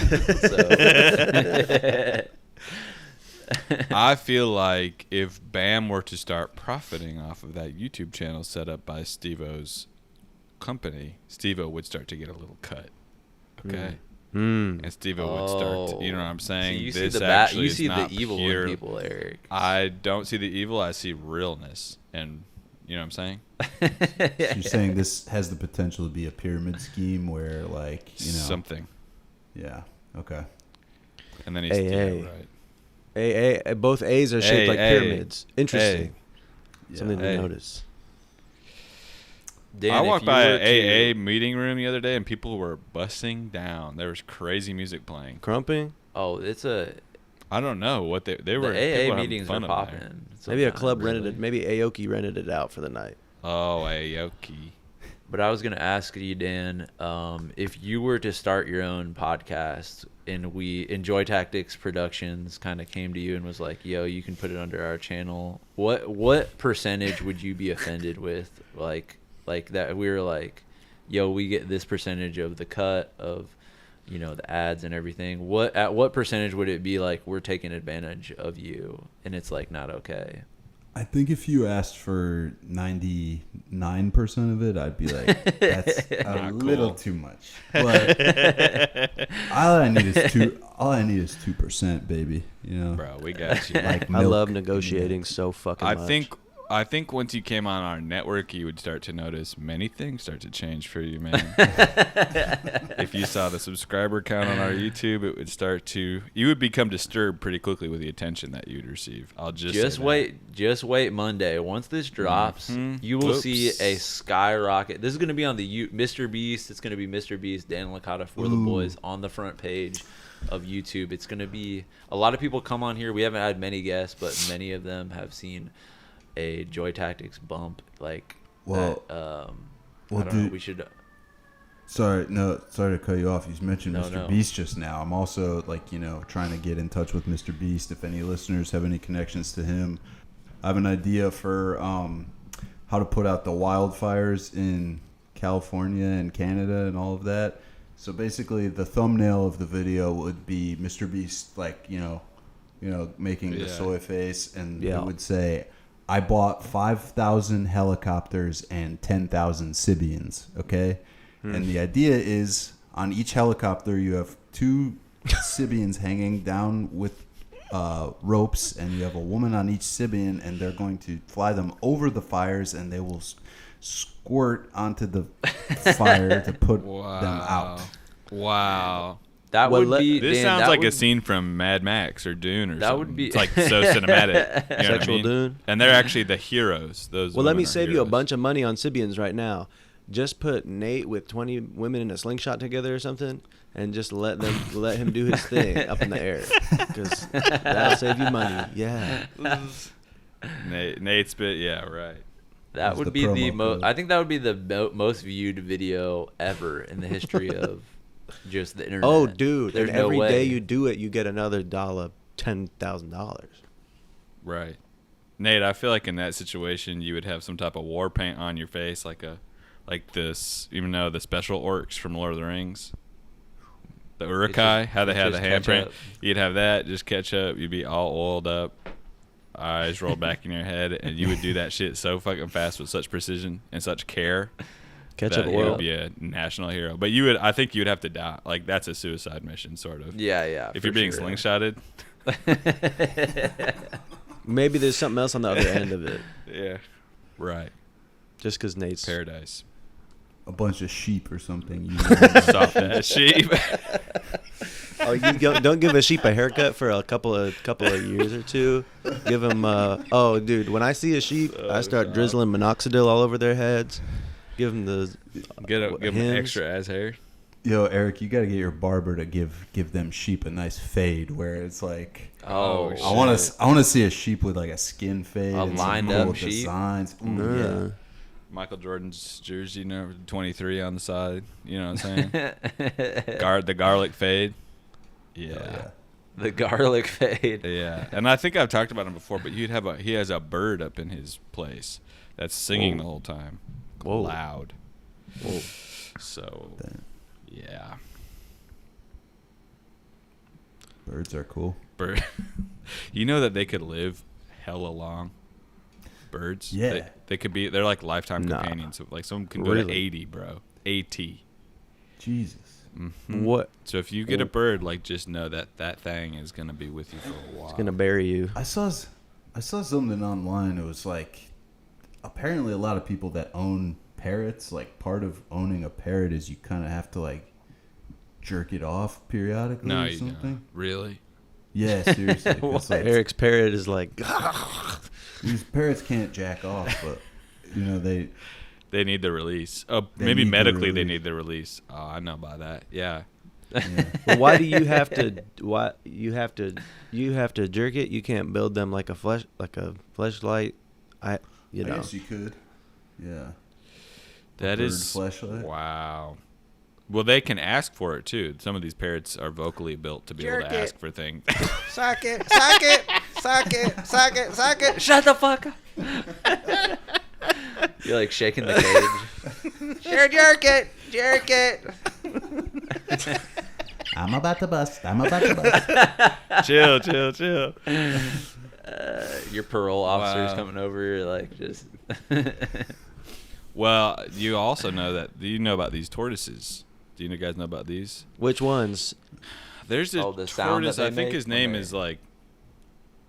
I feel like if Bam were to start profiting off of that YouTube channel set up by Steve-O's company, Steve-O would start to get a little cut. Okay. And Steve-O would start to, you know what I'm saying? So you this see actually you see is not the evil pure. in people, Eric. I don't see the evil. I see realness. And you know what I'm saying? So you're saying this has the potential to be a pyramid scheme where, like, something. Yeah. Okay. And then he's right. Both A's are shaped like pyramids. Interesting. Yeah. Something to notice. Dan, I walked by an AA meeting room the other day, and people were busting down. There was crazy music playing. Crumping? Oh, it's a... I don't know what they were. The AA meetings are popping. Maybe a club rented it. Maybe Aoki rented it out for the night. Oh, Aoki. But I was going to ask you, Dan, if you were to start your own podcast and Enjoy Tactics Productions kind of came to you and was like, yo, you can put it under our channel, what percentage would you be offended with? Like that we were like, yo, we get this percentage of the cut of, the ads and everything. At what percentage would it be like we're taking advantage of you and it's like not okay? I think if you asked for 99% of it, I'd be like, that's a little too much. But all I need is 2%, baby. You know, bro, we got you. Like I love negotiating so fucking much. I think once you came on our network, you would start to notice many things start to change for you, man. If you saw the subscriber count on our YouTube, it would you would become disturbed pretty quickly with the attention that you'd receive. I'll just wait Monday. Once this drops, you will see a skyrocket. This is going to be on the Mr. Beast. It's going to be Mr. Beast, Dan Licata for the boys on the front page of YouTube. It's going to be a lot of people come on here. We haven't had many guests, but many of them have seen a Joy Tactics bump, like, well, I don't know. We should. Sorry to cut you off. You mentioned Mr. Beast just now. I'm also trying to get in touch with Mr. Beast. If any listeners have any connections to him, I have an idea for how to put out the wildfires in California and Canada and all of that. So basically, the thumbnail of the video would be Mr. Beast, making the soy face, and it would say, I bought 5,000 helicopters and 10,000 Sibians, okay? And the idea is on each helicopter you have 2 Sibians hanging down with ropes, and you have a woman on each Sibian, and they're going to fly them over the fires, and they will squirt onto the fire to put them out. Wow. That would be. This sounds like a scene from Mad Max or Dune or something. That would be. It's like so cinematic. You know Sexual Dune. And they're actually the heroes. Well, let me save you a bunch of money on Sibians right now. Just put Nate with 20 women in a slingshot together or something, and just let him do his thing up in the air, because that'll save you money. Yeah. Nate's bit. Yeah, right. That would be the most. I think that would be the most viewed video ever in the history of just the internet. Oh, dude! There's every day you do it, you get another $10,000. Right, Nate. I feel like in that situation, you would have some type of war paint on your face, like this. Even though the special orcs from Lord of the Rings, the Uruk-hai, how they have the handprint, you'd have that. Just catch up. You'd be all oiled up, eyes rolled back in your head, and you would do that shit so fucking fast with such precision and such care. Ketchup oil. You would be a national hero, but I think you would have to die. Like, that's a suicide mission, sort of. Yeah. If you're being slingshotted. Maybe there's something else on the other end of it. Yeah, right. Just because Nate's paradise. A bunch of sheep or something. Soft ass sheep. Oh, you don't give a sheep a haircut for a couple of years or two. Give them. Dude, when I see a sheep, I start drizzling minoxidil all over their heads. Give them give them extra ass hair. Yo, Eric, you got to get your barber to give them sheep a nice fade, where it's like, I want to see a sheep with like a skin fade, a lined up sheep. Designs. Ooh, yeah. Michael Jordan's jersey number 23 on the side. You know what I'm saying? The garlic fade. Yeah. The garlic fade. Yeah, and I think I've talked about him before, but he has a bird up in his place that's singing the whole time. Whoa. Loud. Whoa. So, yeah. Birds are cool. You know that they could live hella long? Birds? Yeah. They could be, they're like lifetime companions. So like someone can go to 80, bro. 80. Jesus. Mm-hmm. What? So if you get a bird, like, just know that thing is going to be with you for a while. It's going to bury you. I saw something online. It was like, apparently a lot of people that own parrots, like, part of owning a parrot is you kind of have to, like, jerk it off periodically or something. Don't. Really? Yeah, seriously. Like, Eric's parrot is like... These parrots can't jack off, but, they need the release. Maybe medically they need the release. Oh, I know about that. Yeah. Well, why do you have to? Why you have to jerk it? You can't build them like a fleshlight. I guess you could. Yeah. That is fleshlight. Wow. Well, they can ask for it too. Some of these parrots are vocally built to be able to ask for things. Suck it, suck it, suck it, suck it, suck it. Shut the fuck up. You're like shaking the cage. Sure, jerk it. I'm about to bust. Chill. Your parole officer's coming over, like just. Well, you also know that. Do you know about these tortoises? Do you guys know about these? Which ones? There's a tortoise. I think his name is like.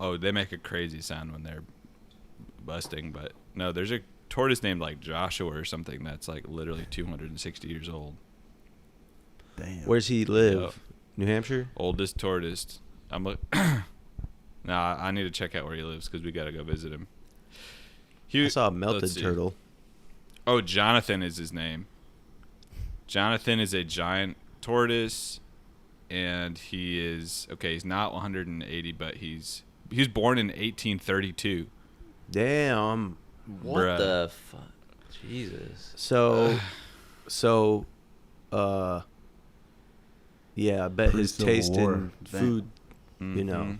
Oh, they make a crazy sound when they're busting, but no, there's a tortoise named like Joshua or something that's like literally 260 years old. Damn. Where's he live? Yep. New Hampshire? Oldest tortoise. I need to check out where he lives because we got to go visit him. I saw a melted turtle. Oh, Jonathan is his name. Jonathan is a giant tortoise, and he is he's not 180, but he was born in 1832. Damn. What the fuck? Jesus. So, yeah, I bet his taste in food, you know.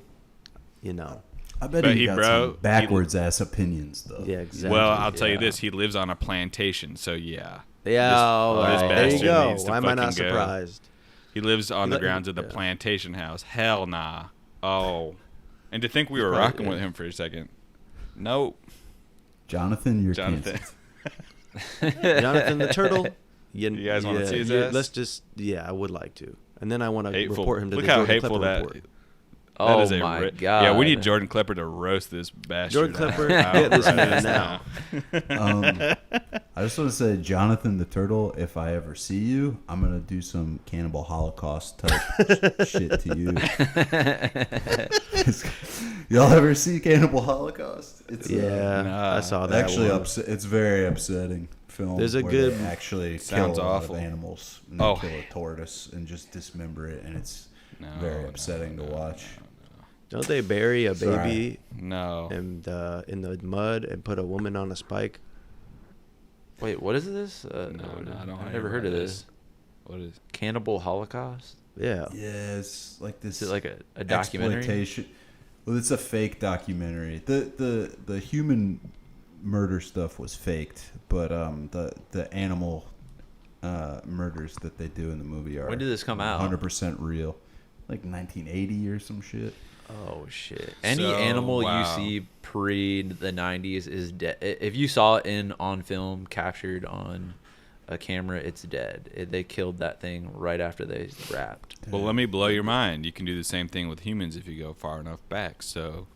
I bet he got some backwards ass opinions though. Yeah, exactly. Well, I'll tell you this: he lives on a plantation, so yeah. Yeah, there you go. Why am I not surprised? He lives on the grounds of the plantation house. Hell nah. Oh, and to think we were rocking with him for a second. Nope. Jonathan, you're Jonathan the turtle. You guys want to see his ass? Let's just, I would like to. And then I want to report him to Look the how Jordan hateful Klepper that report. Oh my god! Yeah, we need Jordan Klepper to roast this bastard. Jordan Klepper, get this man now. I just want to say, Jonathan the turtle, if I ever see you, I'm gonna do some Cannibal Holocaust type shit to you. Y'all ever see Cannibal Holocaust? It's I saw that. Actually, it's very upsetting film. There's a good. They actually kill a lot of animals. And they kill a tortoise and just dismember it, and it's very upsetting to watch. Don't they bury a baby? No. And in the mud and put a woman on a spike? Wait, what is this? No, I don't. I've never heard of this. What is Cannibal Holocaust? Yeah. Yeah, it's like this. Is it like a documentary? Well, it's a fake documentary. The human murder stuff was faked, but the animal murders that they do in the movie are. When did this come out? 100% real, like 1980 or some shit. Oh shit! Any animal you see pre the 90s is dead. If you saw it on film, captured on a camera, it's dead. They killed that thing right after they wrapped. Well, let me blow your mind. You can do the same thing with humans if you go far enough back. So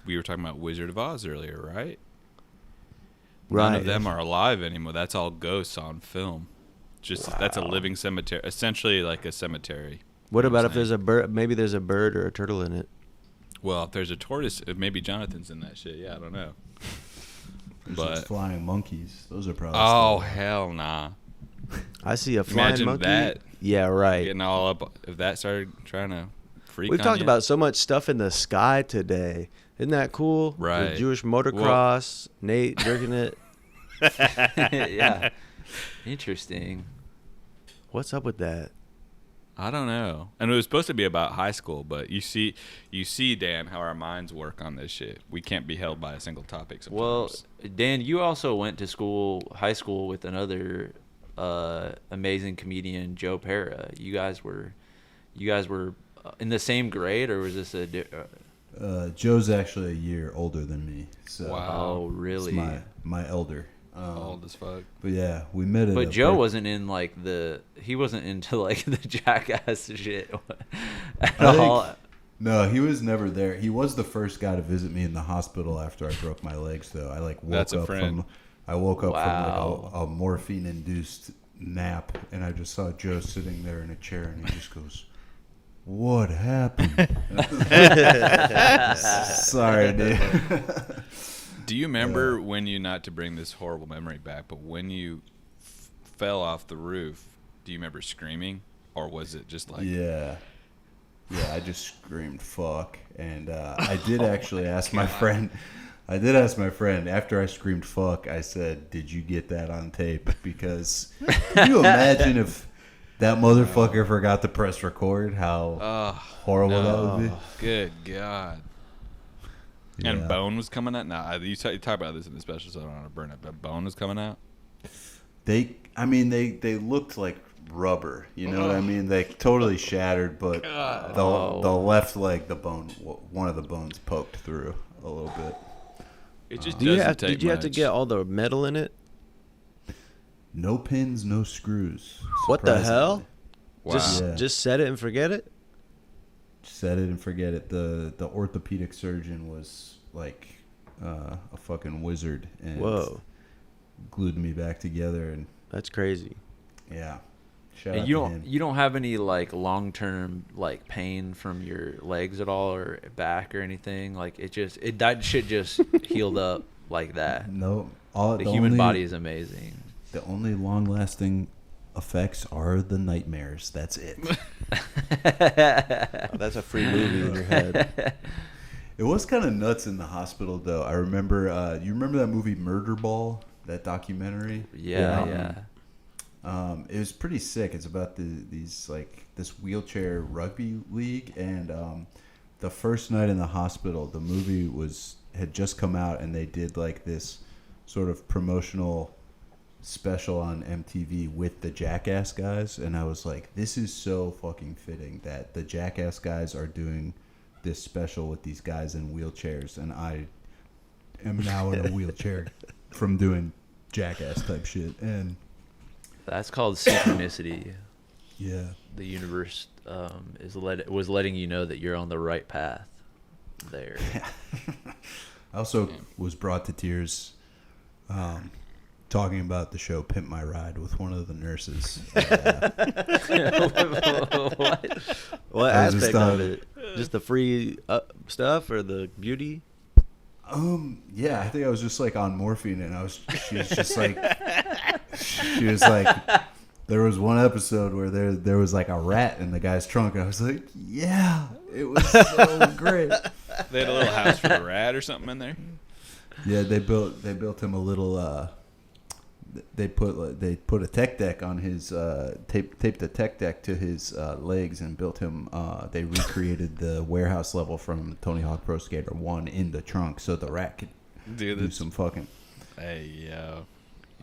we were talking about Wizard of Oz earlier, right? None of them are alive anymore. That's all ghosts on film. That's a living cemetery, essentially like a cemetery. What about if there's a bird? Maybe there's a bird or a turtle in it. Well, if there's a tortoise, maybe Jonathan's in that shit. Yeah, I don't know. But flying monkeys, those are probably. Oh hell nah! I see a flying monkey. That. Yeah, right. Getting all up. If that started trying to freak. We've talked about so much stuff in the sky today. Isn't that cool? Right. The Jewish motocross, Nate jerking it. Yeah. Interesting. What's up with that? I don't know. And it was supposed to be about high school, but you see, Dan, how our minds work on this shit. We can't be held by a single topic sometimes. Well, Dan, you also went to high school with another amazing comedian, Joe Pera. You guys were in the same grade, or was this Joe's actually a year older than me. So wow, really? He's my elder. Old as fuck. But yeah, we met at. But Joe wasn't in he wasn't into like the Jackass shit at all. No, he was never there. He was the first guy to visit me in the hospital after I broke my legs. Though I woke up from a morphine induced nap, and I just saw Joe sitting there in a chair, and he just goes, "What happened?" Sorry, dude. Do you remember when you, not to bring this horrible memory back, but when you fell off the roof, do you remember screaming? Or was it just like... Yeah, I just screamed fuck. And I did actually ask my friend... after I screamed fuck, I said, "Did you get that on tape?" Because can you imagine if that motherfucker forgot to press record, how horrible that would be? Good God. Yeah. And bone was coming out? Nah, you talk about this in the special, so I don't want to burn it, but bone was coming out? They looked like rubber, you know what I mean? They totally shattered, but the left leg, one of the bones poked through a little bit. It just did you have to get all the metal in it? No pins, no screws. What the hell? Wow. Just set it and forget it? Set it and forget it. The orthopedic surgeon was like a fucking wizard and glued me back together. And that's crazy. Yeah. And you don't have any like long-term like pain from your legs at all or back or anything? Like that shit just healed up like that? No. The human body is amazing. The only long-lasting effects are the nightmares. That's it. That's a free movie in your head. It was kind of nuts in the hospital, though. I remember. You remember that movie Murder Ball? That documentary? Yeah. It was pretty sick. It's about this wheelchair rugby league, and the first night in the hospital, the movie had just come out, and they did like this sort of promotional special on MTV with the Jackass guys, and I was like, this is so fucking fitting that the Jackass guys are doing this special with these guys in wheelchairs, and I am now in a wheelchair from doing Jackass type shit. And that's called synchronicity. Yeah, the universe was letting you know that you're on the right path there. I also was brought to tears talking about the show Pimp My Ride with one of the nurses. What aspect of it? Just the free stuff or the beauty? Yeah, I think I was just like on morphine, and she was like, there was one episode where there was like a rat in the guy's trunk, and I was like, yeah, it was so great. They had a little house for the rat or something in there. Yeah, they built him a little. They put a tech deck on his taped a tech deck to his legs and built him. They recreated the warehouse level from Tony Hawk Pro Skater 1 in the trunk, so the rat could do some fucking. Hey yo!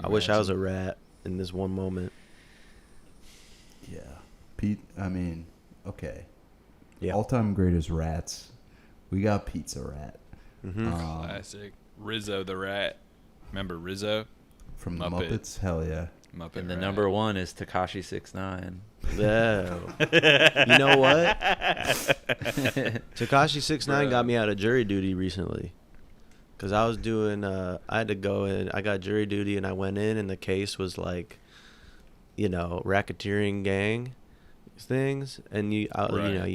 I wish I was a rat in this one moment. Yeah, Pete. I mean, okay. Yeah. All-time greatest rats. We got Pizza Rat. Mm-hmm. Classic. Rizzo the Rat. Remember Rizzo? From the Muppets? Hell yeah. Muppet and the rat. Number one is Tekashi 6ix9ine. Yeah. You know what? Tekashi 6ix9ine got me out of jury duty recently. Because I was doing, I had to go in, I got jury duty and I went in and the case was like, racketeering gang things. And you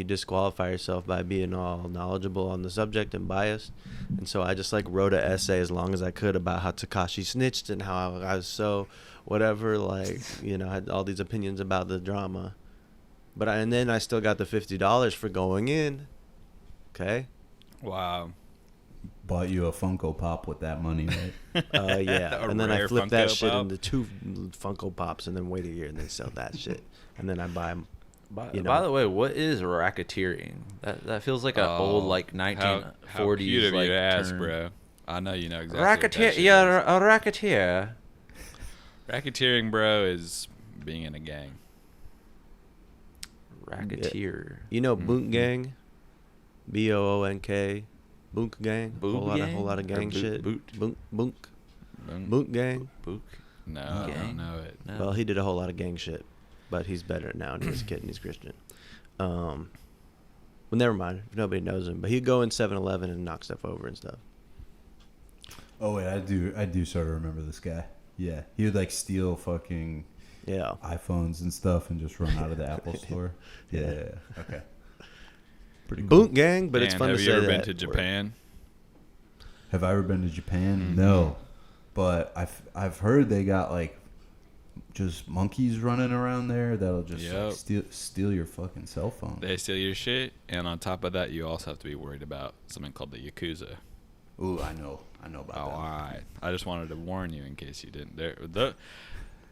disqualify yourself by being all knowledgeable on the subject and biased. And so I just like wrote an essay as long as I could about how Tekashi snitched and how I was so whatever, like, had all these opinions about the drama. And then I still got the $50 for going in. Okay. Wow. Bought you a Funko Pop with that money, right? Yeah. And then I flipped that shit into 2 Funko Pops and then wait a year and then sell that shit. And then I buy them. By the way, what is racketeering? That feels like an old 1940s how cute of you to ask, term. Bro. I know you know exactly. Racketeer, yeah, a racketeer. Racketeering, bro, is being in a gang. Racketeer. Boonk Gang, BOONK, Boonk Gang. Whole lot of gang shit. Boonk Gang. Boonk. No, I don't know it. No. Well, he did a whole lot of gang shit. But he's better now, and he's a kid, and he's Christian. Well, never mind. Nobody knows him. But he'd go in 7-Eleven and knock stuff over and stuff. Oh, wait. I do sort of remember this guy. Yeah. He would, like, steal fucking iPhones and stuff and just run out of the Apple store. Yeah. Okay. Pretty cool. Boonk Gang, but it's fun to say that. Have you ever been to Japan? Have I ever been to Japan? Mm-hmm. No. But I've heard they got, like, just monkeys running around there that'll just steal your fucking cell phone. They steal your shit, and on top of that, you also have to be worried about something called the Yakuza. Ooh, I know about that. All right. I just wanted to warn you in case you didn't.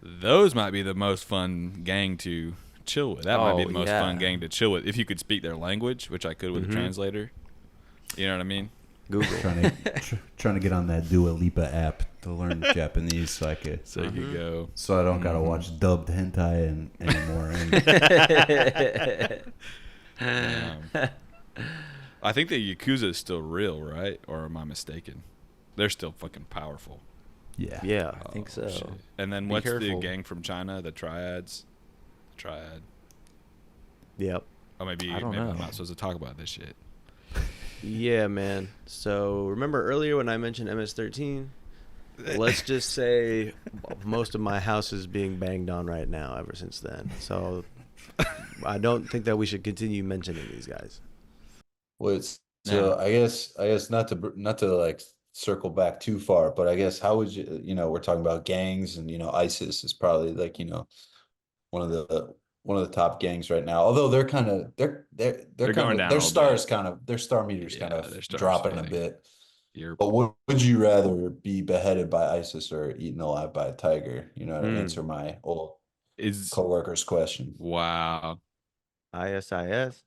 Those might be the most fun gang to chill with. That might be the most fun gang to chill with if you could speak their language, which I could with a translator. You know what I mean? Google. Trying to get on that Dua Lipa app to learn Japanese so I could. So you could go. So I don't gotta watch dubbed hentai anymore. I think the Yakuza is still real, right? Or am I mistaken? They're still fucking powerful. Yeah. I think so. Shit. And then what's the gang from China? The Triads? The Triad. Yep. Oh, maybe I'm not supposed to talk about this shit. Yeah, man. So remember earlier when I mentioned MS-13? Let's just say most of my house is being banged on right now ever since then. So I don't think that we should continue mentioning these guys. So I guess not to like circle back too far, but I guess how would you we're talking about gangs and ISIS is probably like one of the top gangs right now. Although they're kind of they're going down their stars bit. Their star meters kind of dropping a bit. But would you rather be beheaded by ISIS or eaten alive by a tiger? To answer my old coworker's question. Wow. ISIS.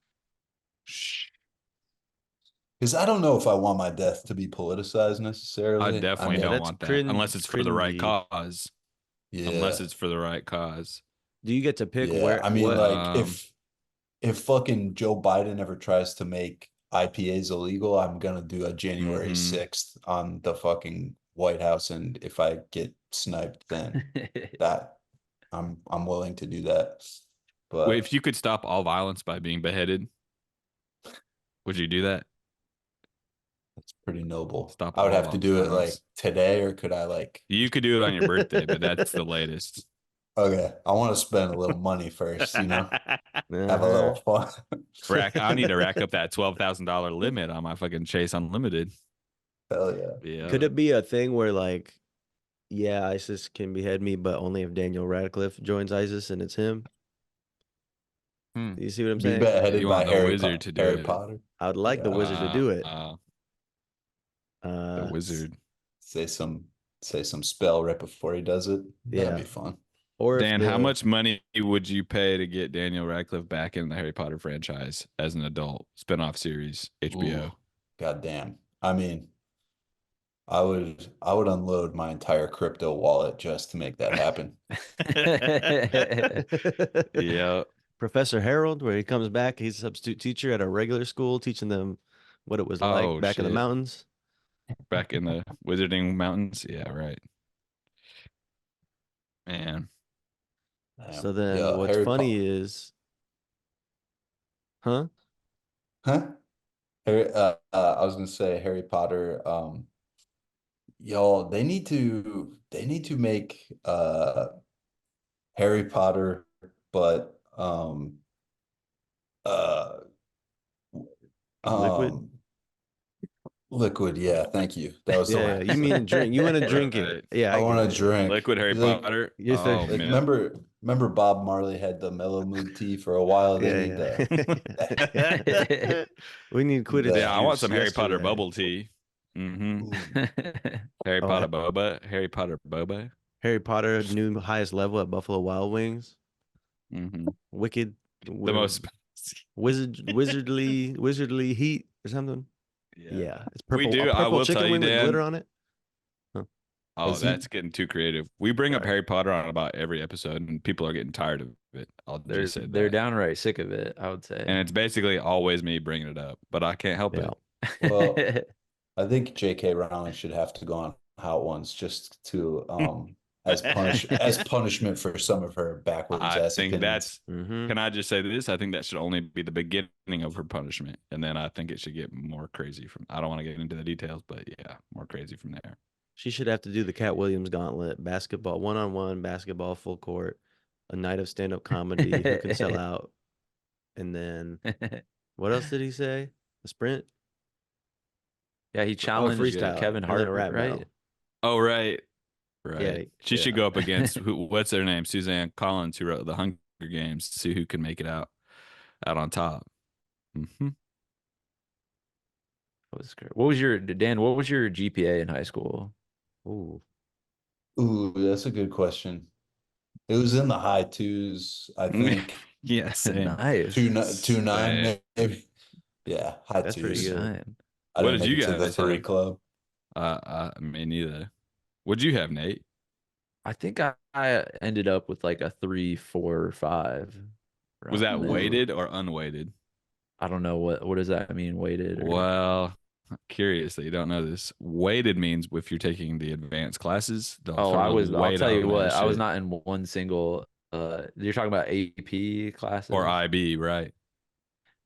Because I don't know if I want my death to be politicized necessarily. I definitely don't want that unless it's for the right cause. Yeah. Unless it's for the right cause. Do you get to pick where? I mean, if fucking Joe Biden ever tries to make IPAs illegal, I'm gonna do a January 6th on the fucking White House, and if I get sniped, then that I'm willing to do that. But wait, if you could stop all violence by being beheaded, would you do that? That's pretty noble. Stop. I would have to do violence. it like today, or could I like? You could do it on your birthday, but that's the latest. Okay, I want to spend a little money first, have a little fun. I need to rack up that $12,000 limit on my fucking Chase Unlimited. Hell yeah. Could it be a thing where like, yeah, ISIS can behead me, but only if Daniel Radcliffe joins ISIS and it's him? You see what I'm saying? Be beheaded by Harry Potter. I would like the wizard to do it. The wizard. Say some spell right before he does it. That'd be fun. Or Dan, how much money would you pay to get Daniel Radcliffe back in the Harry Potter franchise as an adult spinoff series, HBO? God damn. I mean, I would unload my entire crypto wallet just to make that happen. Yeah. Professor Harold, where he comes back, he's a substitute teacher at a regular school, teaching them what it was like back in the mountains. Back in the Wizarding Mountains? Yeah, right. Man. So then what's funny is... Huh? I was going to say Harry Potter, y'all, they need to make Harry Potter, but liquid, yeah, thank you. That was you mean drink? You want to drink it? Yeah, I want to drink liquid Harry Potter. Remember Bob Marley had the Mellow Mood tea for a while. They need that. We need quit it. Yeah, I want some Harry Potter bubble tea. Harry Potter boba. Harry Potter boba. Harry Potter new highest level at Buffalo Wild Wings. Wicked. The most wizardly heat or something. Yeah, it's purple. We do. I will tell you, Dan. With glitter on it. Oh, that's getting too creative. We bring up Harry Potter on about every episode, and people are getting tired of it. They're downright sick of it, I would say. And it's basically always me bringing it up, but I can't help it. Well, I think J.K. Rowling should have to go on Hot Ones just to as punishment for some of her backwards ass think opinions. Can I just say this? I think that should only be the beginning of her punishment, and then I think it should get more crazy from. I don't want to get into the details, but yeah, more crazy from there. She should have to do the Cat Williams gauntlet: basketball, one-on-one, basketball, full court, a night of stand-up comedy who can sell out, and then what else did he say? A sprint. Yeah, he challenged Kevin Hart, right? Battle. Oh, right. Yeah, she should go up against what's her name? Suzanne Collins, who wrote The Hunger Games, to see who can make it out on top. That was great. What was your GPA in high school? Ooh, that's a good question. It was in the high twos, I think. Yes, nice. 2.9 maybe. Yeah, high that's twos. Pretty good. What did you guys the 3 club? Me neither. What'd you have, Nate? I think I ended up with like a 3, 4, or 5. Was that weighted or unweighted? I don't know what does that mean, weighted? Well, I'm curious that you don't know this. Weighted means if you're taking the advanced classes, they'll Oh, throw the I'll weight tell you on what, that I was shit. not in one single you're talking about AP Or classes? IB, right?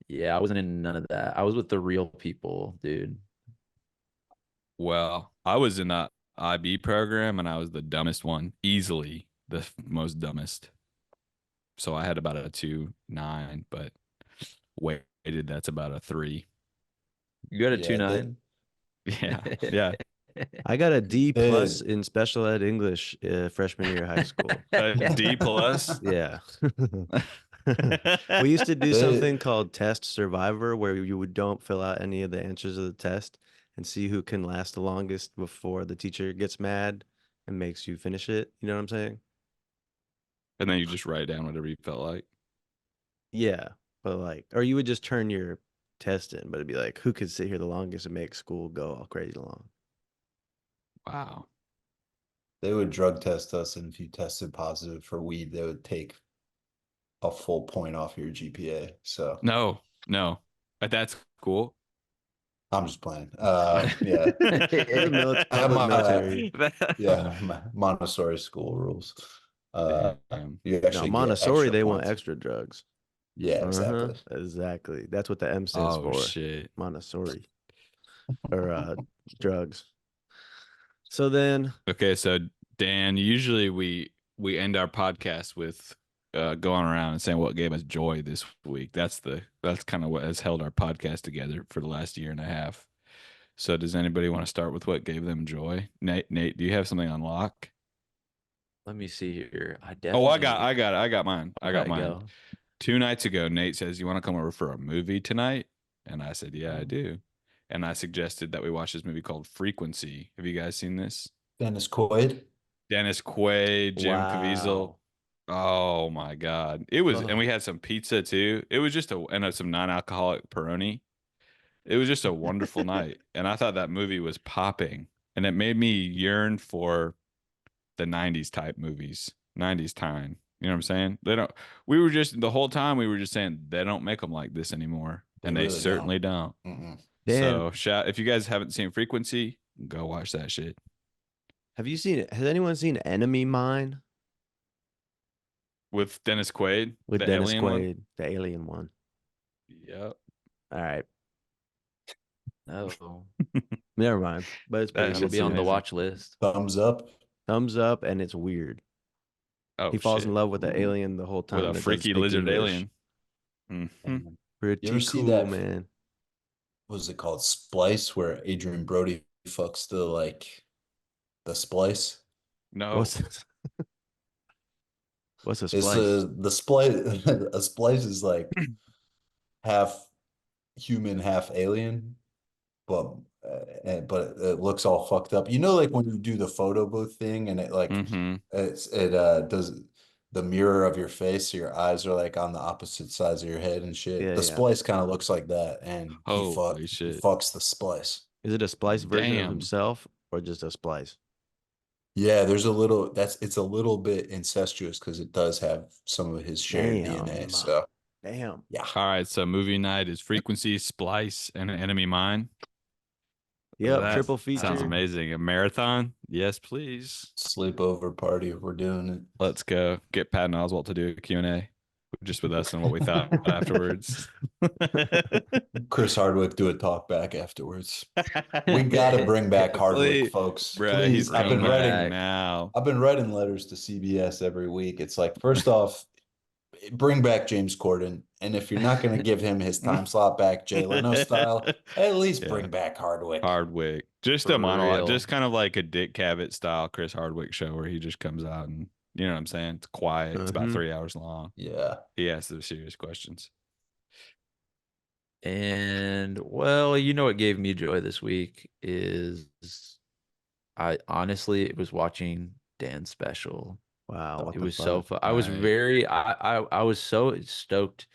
Yeah, I wasn't in none of that. I was with the real people, dude. Well, I was in that IB program and I was the dumbest one, easily the most dumbest. So I had about a 2.9, but weighted, that's about a 3. You got a Yeah, 2.9? Yeah. Yeah. I got a D plus the in special ed English freshman year of high school. A D plus. Yeah. We used to do something called Test Survivor where don't fill out any of the answers of the test and see who can last the longest before the teacher gets mad and makes you finish it. You know what I'm saying? And then you just write down whatever you felt like. Yeah. But like, or you would just turn your test in, but it'd be like, who could sit here the longest and make school go all crazy long? Wow. They would drug test us, and if you tested positive for weed, they would take a full point off your GPA. So No. That's cool. I'm just playing. Yeah. Military. Yeah, Montessori school rules. You No, actually get Montessori, extra they want points. extra drugs. Yeah, exactly. Exactly. That's what the M stands Oh, for. shit. Montessori. Or drugs. So then, Okay, so Dan, usually we end our podcast with going around and saying what gave us joy this week. That's kind of what has held our podcast together for the last year and a half. So does anybody want to start with what gave them joy? Nate, do you have something on lock? Let me see here. I got mine. I got mine. Go. 2 nights ago, Nate says, "You want to come over for a movie tonight?" And I said, "Yeah, I do." And I suggested that we watch this movie called Frequency. Have you guys seen this? Dennis Quaid. Dennis Quaid, Jim Caviezel. wow. Oh my God. It was, and we had some pizza too. It was just some non-alcoholic Peroni. It was just a wonderful night. And I thought that movie was popping. And it made me yearn for the 90s type movies, 90s time. You know what I'm saying? The whole time we were just saying they don't make them like this anymore. And they really certainly don't. Dan, So if you guys haven't seen Frequency, go watch that shit. have you seen it? Has anyone seen Enemy Mine? With Dennis Quaid? With Dennis Quaid, the alien one. Yep. All right. No. Never mind. But it's pretty That'll good. be on the watch list. Thumbs up. Thumbs up, and it's weird. Oh, he falls shit. in love with the alien the whole time. With a freaky lizard alien. Mm-hmm. Pretty You ever see cool, that, man. What was it called? Splice, where Adrian Brody fucks the splice. No. What's this? What's a It's splice? the splice. A splice is like half human, half alien, but it looks all fucked up. You know, like when you do the photo booth thing, and it like does the mirror of your face, so your eyes are like on the opposite sides of your head and shit. Yeah, The yeah. splice kind of looks like that, and he Holy shit. fucks the splice. Is it a splice version of Damn. himself or just a splice? Yeah, it's a little bit incestuous because it does have some of his shared DNA. So Damn. yeah. All right. So movie night is Frequency, Splice, and Enemy Mine. Yep, That triple feature. Sounds amazing. A marathon? Yes, please. Sleepover party if we're doing it. Let's go. Get Pat and Oswalt to do a Q&A just with us and what we thought afterwards. Chris Hardwick do a talk back afterwards. We got to bring back Hardwick, folks. Bro, Please. he's coming back now. I've been writing letters to CBS every week. It's like, first off, bring back James Corden. And if you're not going to give him his time slot back, Jay Leno style, at least bring back Hardwick. Just For a monologue, real. just kind of like a Dick Cavett style Chris Hardwick show where he just comes out and, you know what I'm saying? It's quiet. It's about 3 hours long. Yeah. He asks the serious questions. And well, you know what gave me joy this week is it was watching Dan's special. Wow. It was so fun. I was I was so stoked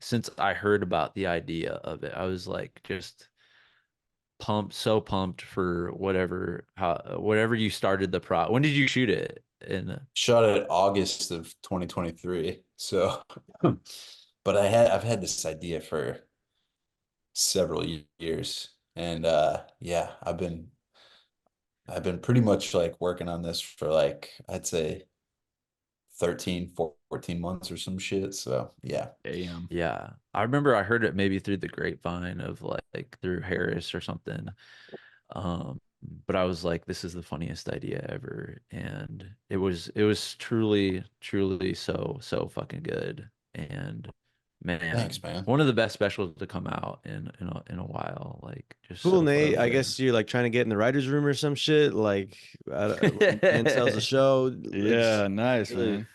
since I heard about the idea of it. I was like just so pumped for whatever you started the When did you shoot it? Shot it August of 2023. So, but I've had this idea for several years. And yeah, I've been pretty much like working on this for like I'd say 13, 14 months or some shit. So yeah. Damn. Yeah. I remember I heard it maybe through the grapevine of like through Harris or something. But I was like, this is the funniest idea ever. And it was truly, truly so fucking good. And man, Thanks, man. one of the best specials to come out in a while. Like just Cool, so Nate. I fucking guess you're like trying to get in the writer's room or some shit. Like, and sells the show. Yeah, nice, man.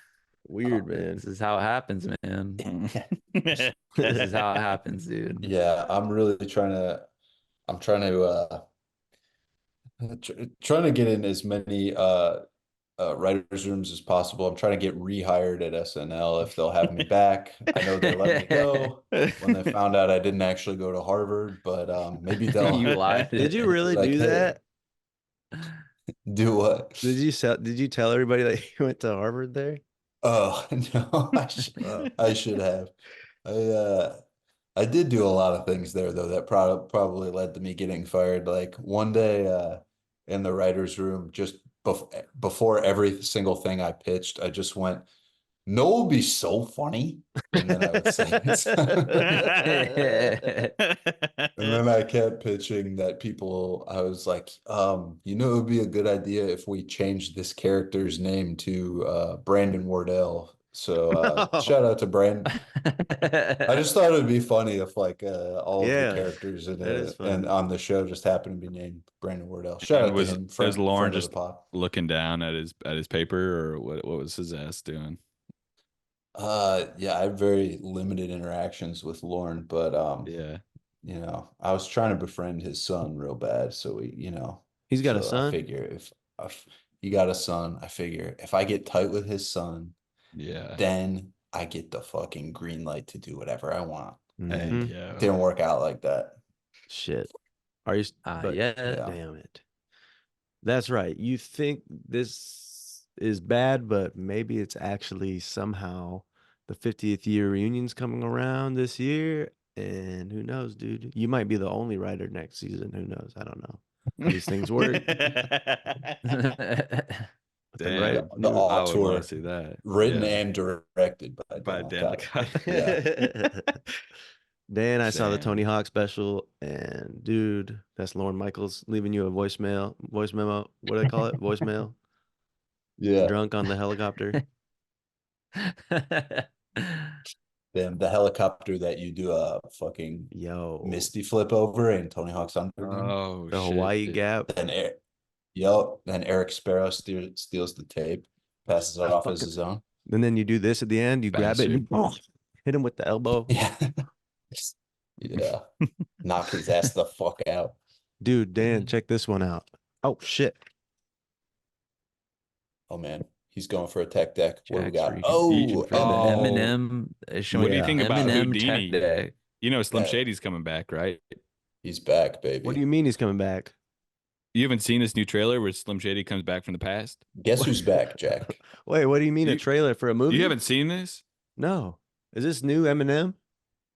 Weird, man. This is how it happens, man. This is how it happens, dude. Yeah, I'm trying to trying to get in as many writers' rooms as possible. I'm trying to get rehired at SNL if they'll have me back. I know they let me go when they found out I didn't actually go to Harvard, but maybe they'll. You lied. Did you really Like, do hey, that? do what? Did you tell everybody that you went to Harvard there? Oh no, I should have. I uh I did do a lot of things there though that probably led to me getting fired. Like one day in the writer's room, just before every single thing I pitched, I just went, "No, it would be so funny," and then I would say it. And then I kept pitching that people. I was like, it would be a good idea if we changed this character's name to Brandon Wardell. So shout out to Brandon. I just thought it would be funny if like all of the Yeah, characters that is fun. and on the show just happened to be named Brandon Wardell. Shout out to him, was Lauren friend of just the pod. looking down at his paper, or what was his ass doing? Yeah, I have very limited interactions with Lauren, but Yeah. I was trying to befriend his son real bad, so He's got a so I son? figure if he got a son, I figure if I get tight with his son, Yeah. then I get the fucking green light to do whatever I want. And Mhm. it didn't work out like that. Shit. Are you? Yeah. Damn it. That's right. You think this is bad, but maybe it's actually somehow the 50th year reunion's coming around this year. And who knows, dude? You might be the only writer next season. Who knows? I don't know how these things work. Damn, The I would want auteur, to see that. written Yeah. and directed By by Dan Licata. Licata. Dan, I saw the Damn. Tony Hawk special, and dude, that's Lauren Michaels leaving you a voice memo. What do they call it? Voicemail? Yeah. Drunk on the helicopter. Damn, the helicopter that you do a fucking Misty flip over and Tony Hawk's under. Oh, the shit. Hawaii Gap. Then Eric Sparrow steals the tape, passes it off as his own. And then you do this at the end. You grab it and hit him with the elbow. Yeah. Yeah. Knock his ass the fuck out. Dude, Dan, check this one out. Oh, shit. Oh, man. He's going for a tech deck. What do we got? Eminem. What do you think about Eminem Houdini? tech deck. You know Slim Shady's coming back, right? He's back, baby. What do you mean he's coming back? You haven't seen this new trailer where Slim Shady comes back from the past? Guess who's back, Jack? Wait, what do you mean a trailer for a movie? You haven't seen this? No. Is this new Eminem?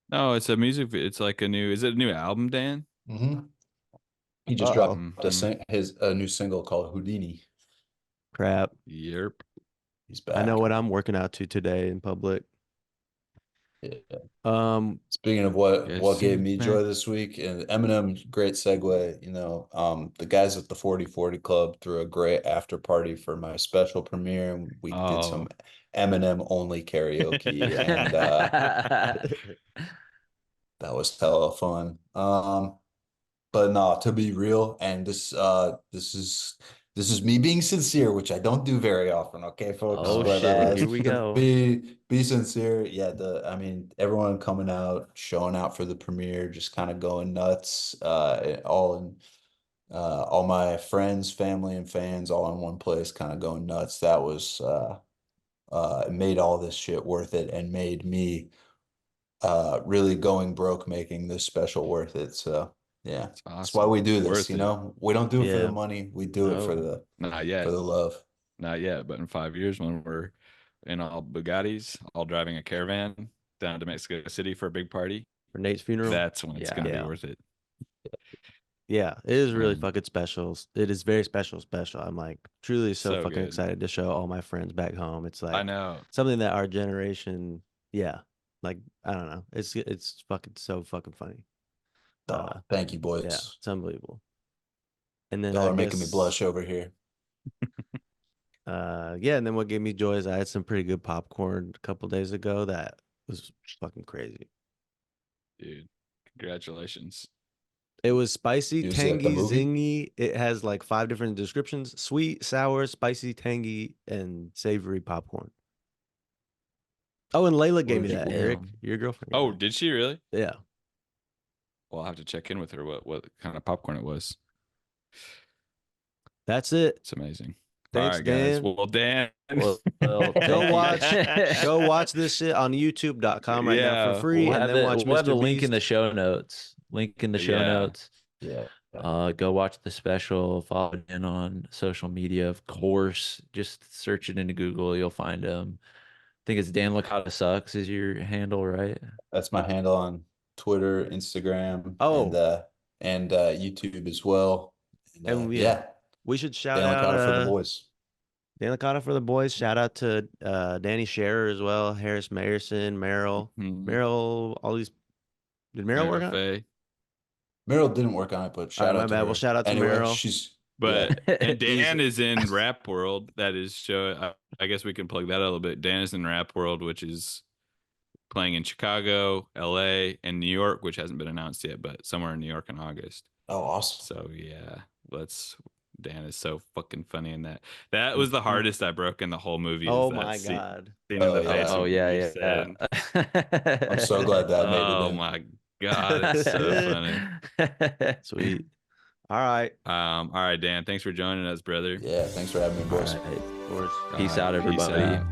No, it's a music. It's like is it a new album, Dan? Mm-hmm. He just dropped a new single called Houdini. Crap. Yep. He's back. I know what I'm working out to today in public. Yeah. Speaking of what gave me joy this week, and Eminem, great segue. The guys at the 40/40 Club threw a great after party for my special premiere, and we did some Eminem only karaoke, and that was hella fun. But no, to be real, and this is me being sincere, which I don't do very often, okay, folks? Oh, but, shit, here we go. Be sincere. Yeah, everyone coming out, showing out for the premiere, just kind of going nuts. All my friends, family, and fans all in one place, kind of going nuts. That was it made all this shit worth it, and made me really going broke, making this special worth it. So. Yeah, awesome. That's why we do this, We don't do it for the money. We do it for the love. Not yet, but in 5 years when we're in all Bugattis, all driving a caravan down to Mexico City for a big party, for Nate's funeral. That's when it's gonna be worth it. Yeah, it is really fucking special. It is very special. I'm like truly so fucking excited to show all my friends back home. It's like I know something that our generation, like I don't know. It's fucking so fucking funny. Thank you, boys. Yeah, it's unbelievable. And then y'all are making me blush over here. And then what gave me joy is I had some pretty good popcorn a couple days ago that was fucking crazy. Dude, congratulations. It was spicy, tangy, zingy. It has like 5 different descriptions: sweet, sour, spicy, tangy, and savory popcorn. Oh, and Layla gave me that, Eric, your girlfriend. Oh, did she really? Yeah. Well, I'll have to check in with her what kind of popcorn it was. That's it. It's amazing. Thanks, all right, guys. Dan. Well, Dan. Go watch this shit on youtube.com right now for free. We'll and then watch we'll have the link Beast. in the show notes. Yeah. Go watch the special. Follow Dan on social media, of course. Just search it into Google. You'll find him. I think it's Dan Licata Sucks is your handle, right? That's my handle on Twitter, Instagram, and YouTube as well. And we should shout out Dan Licata for the boys. Dan Licata for the boys. Shout out to Danny Scherer as well, Harris Mayerson, Merrill. Merrill, all these. Did Merrill work on it? Merrill didn't work on it, but shout out to her. Well, shout out to Merrill. And Dan is in Rap World. That is show. I guess we can plug that a little bit. Dan is in Rap World, which is playing in Chicago, LA, and New York, which hasn't been announced yet, but somewhere in New York in August. Oh, awesome. So Dan is so fucking funny in that. That was the hardest I broke in the whole movie. Oh my God. Scene of the face. Oh yeah. I'm so glad that made it. Oh my God, it's so funny. Sweet. All right. All right, Dan. Thanks for joining us, brother. Yeah, thanks for having me, boys. Right, of course. Peace out, everybody. Peace out.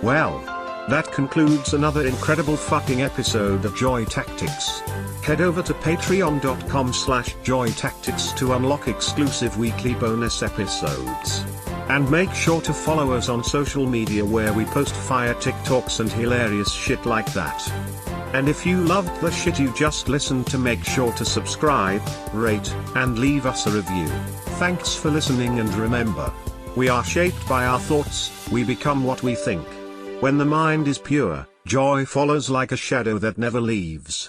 Well, that concludes another incredible fucking episode of Joy Tactics. Head over to patreon.com/joytactics to unlock exclusive weekly bonus episodes. And make sure to follow us on social media where we post fire TikToks and hilarious shit like that. And if you loved the shit you just listened to, make sure to subscribe, rate, and leave us a review. Thanks for listening, and remember, we are shaped by our thoughts, we become what we think. When the mind is pure, joy follows like a shadow that never leaves.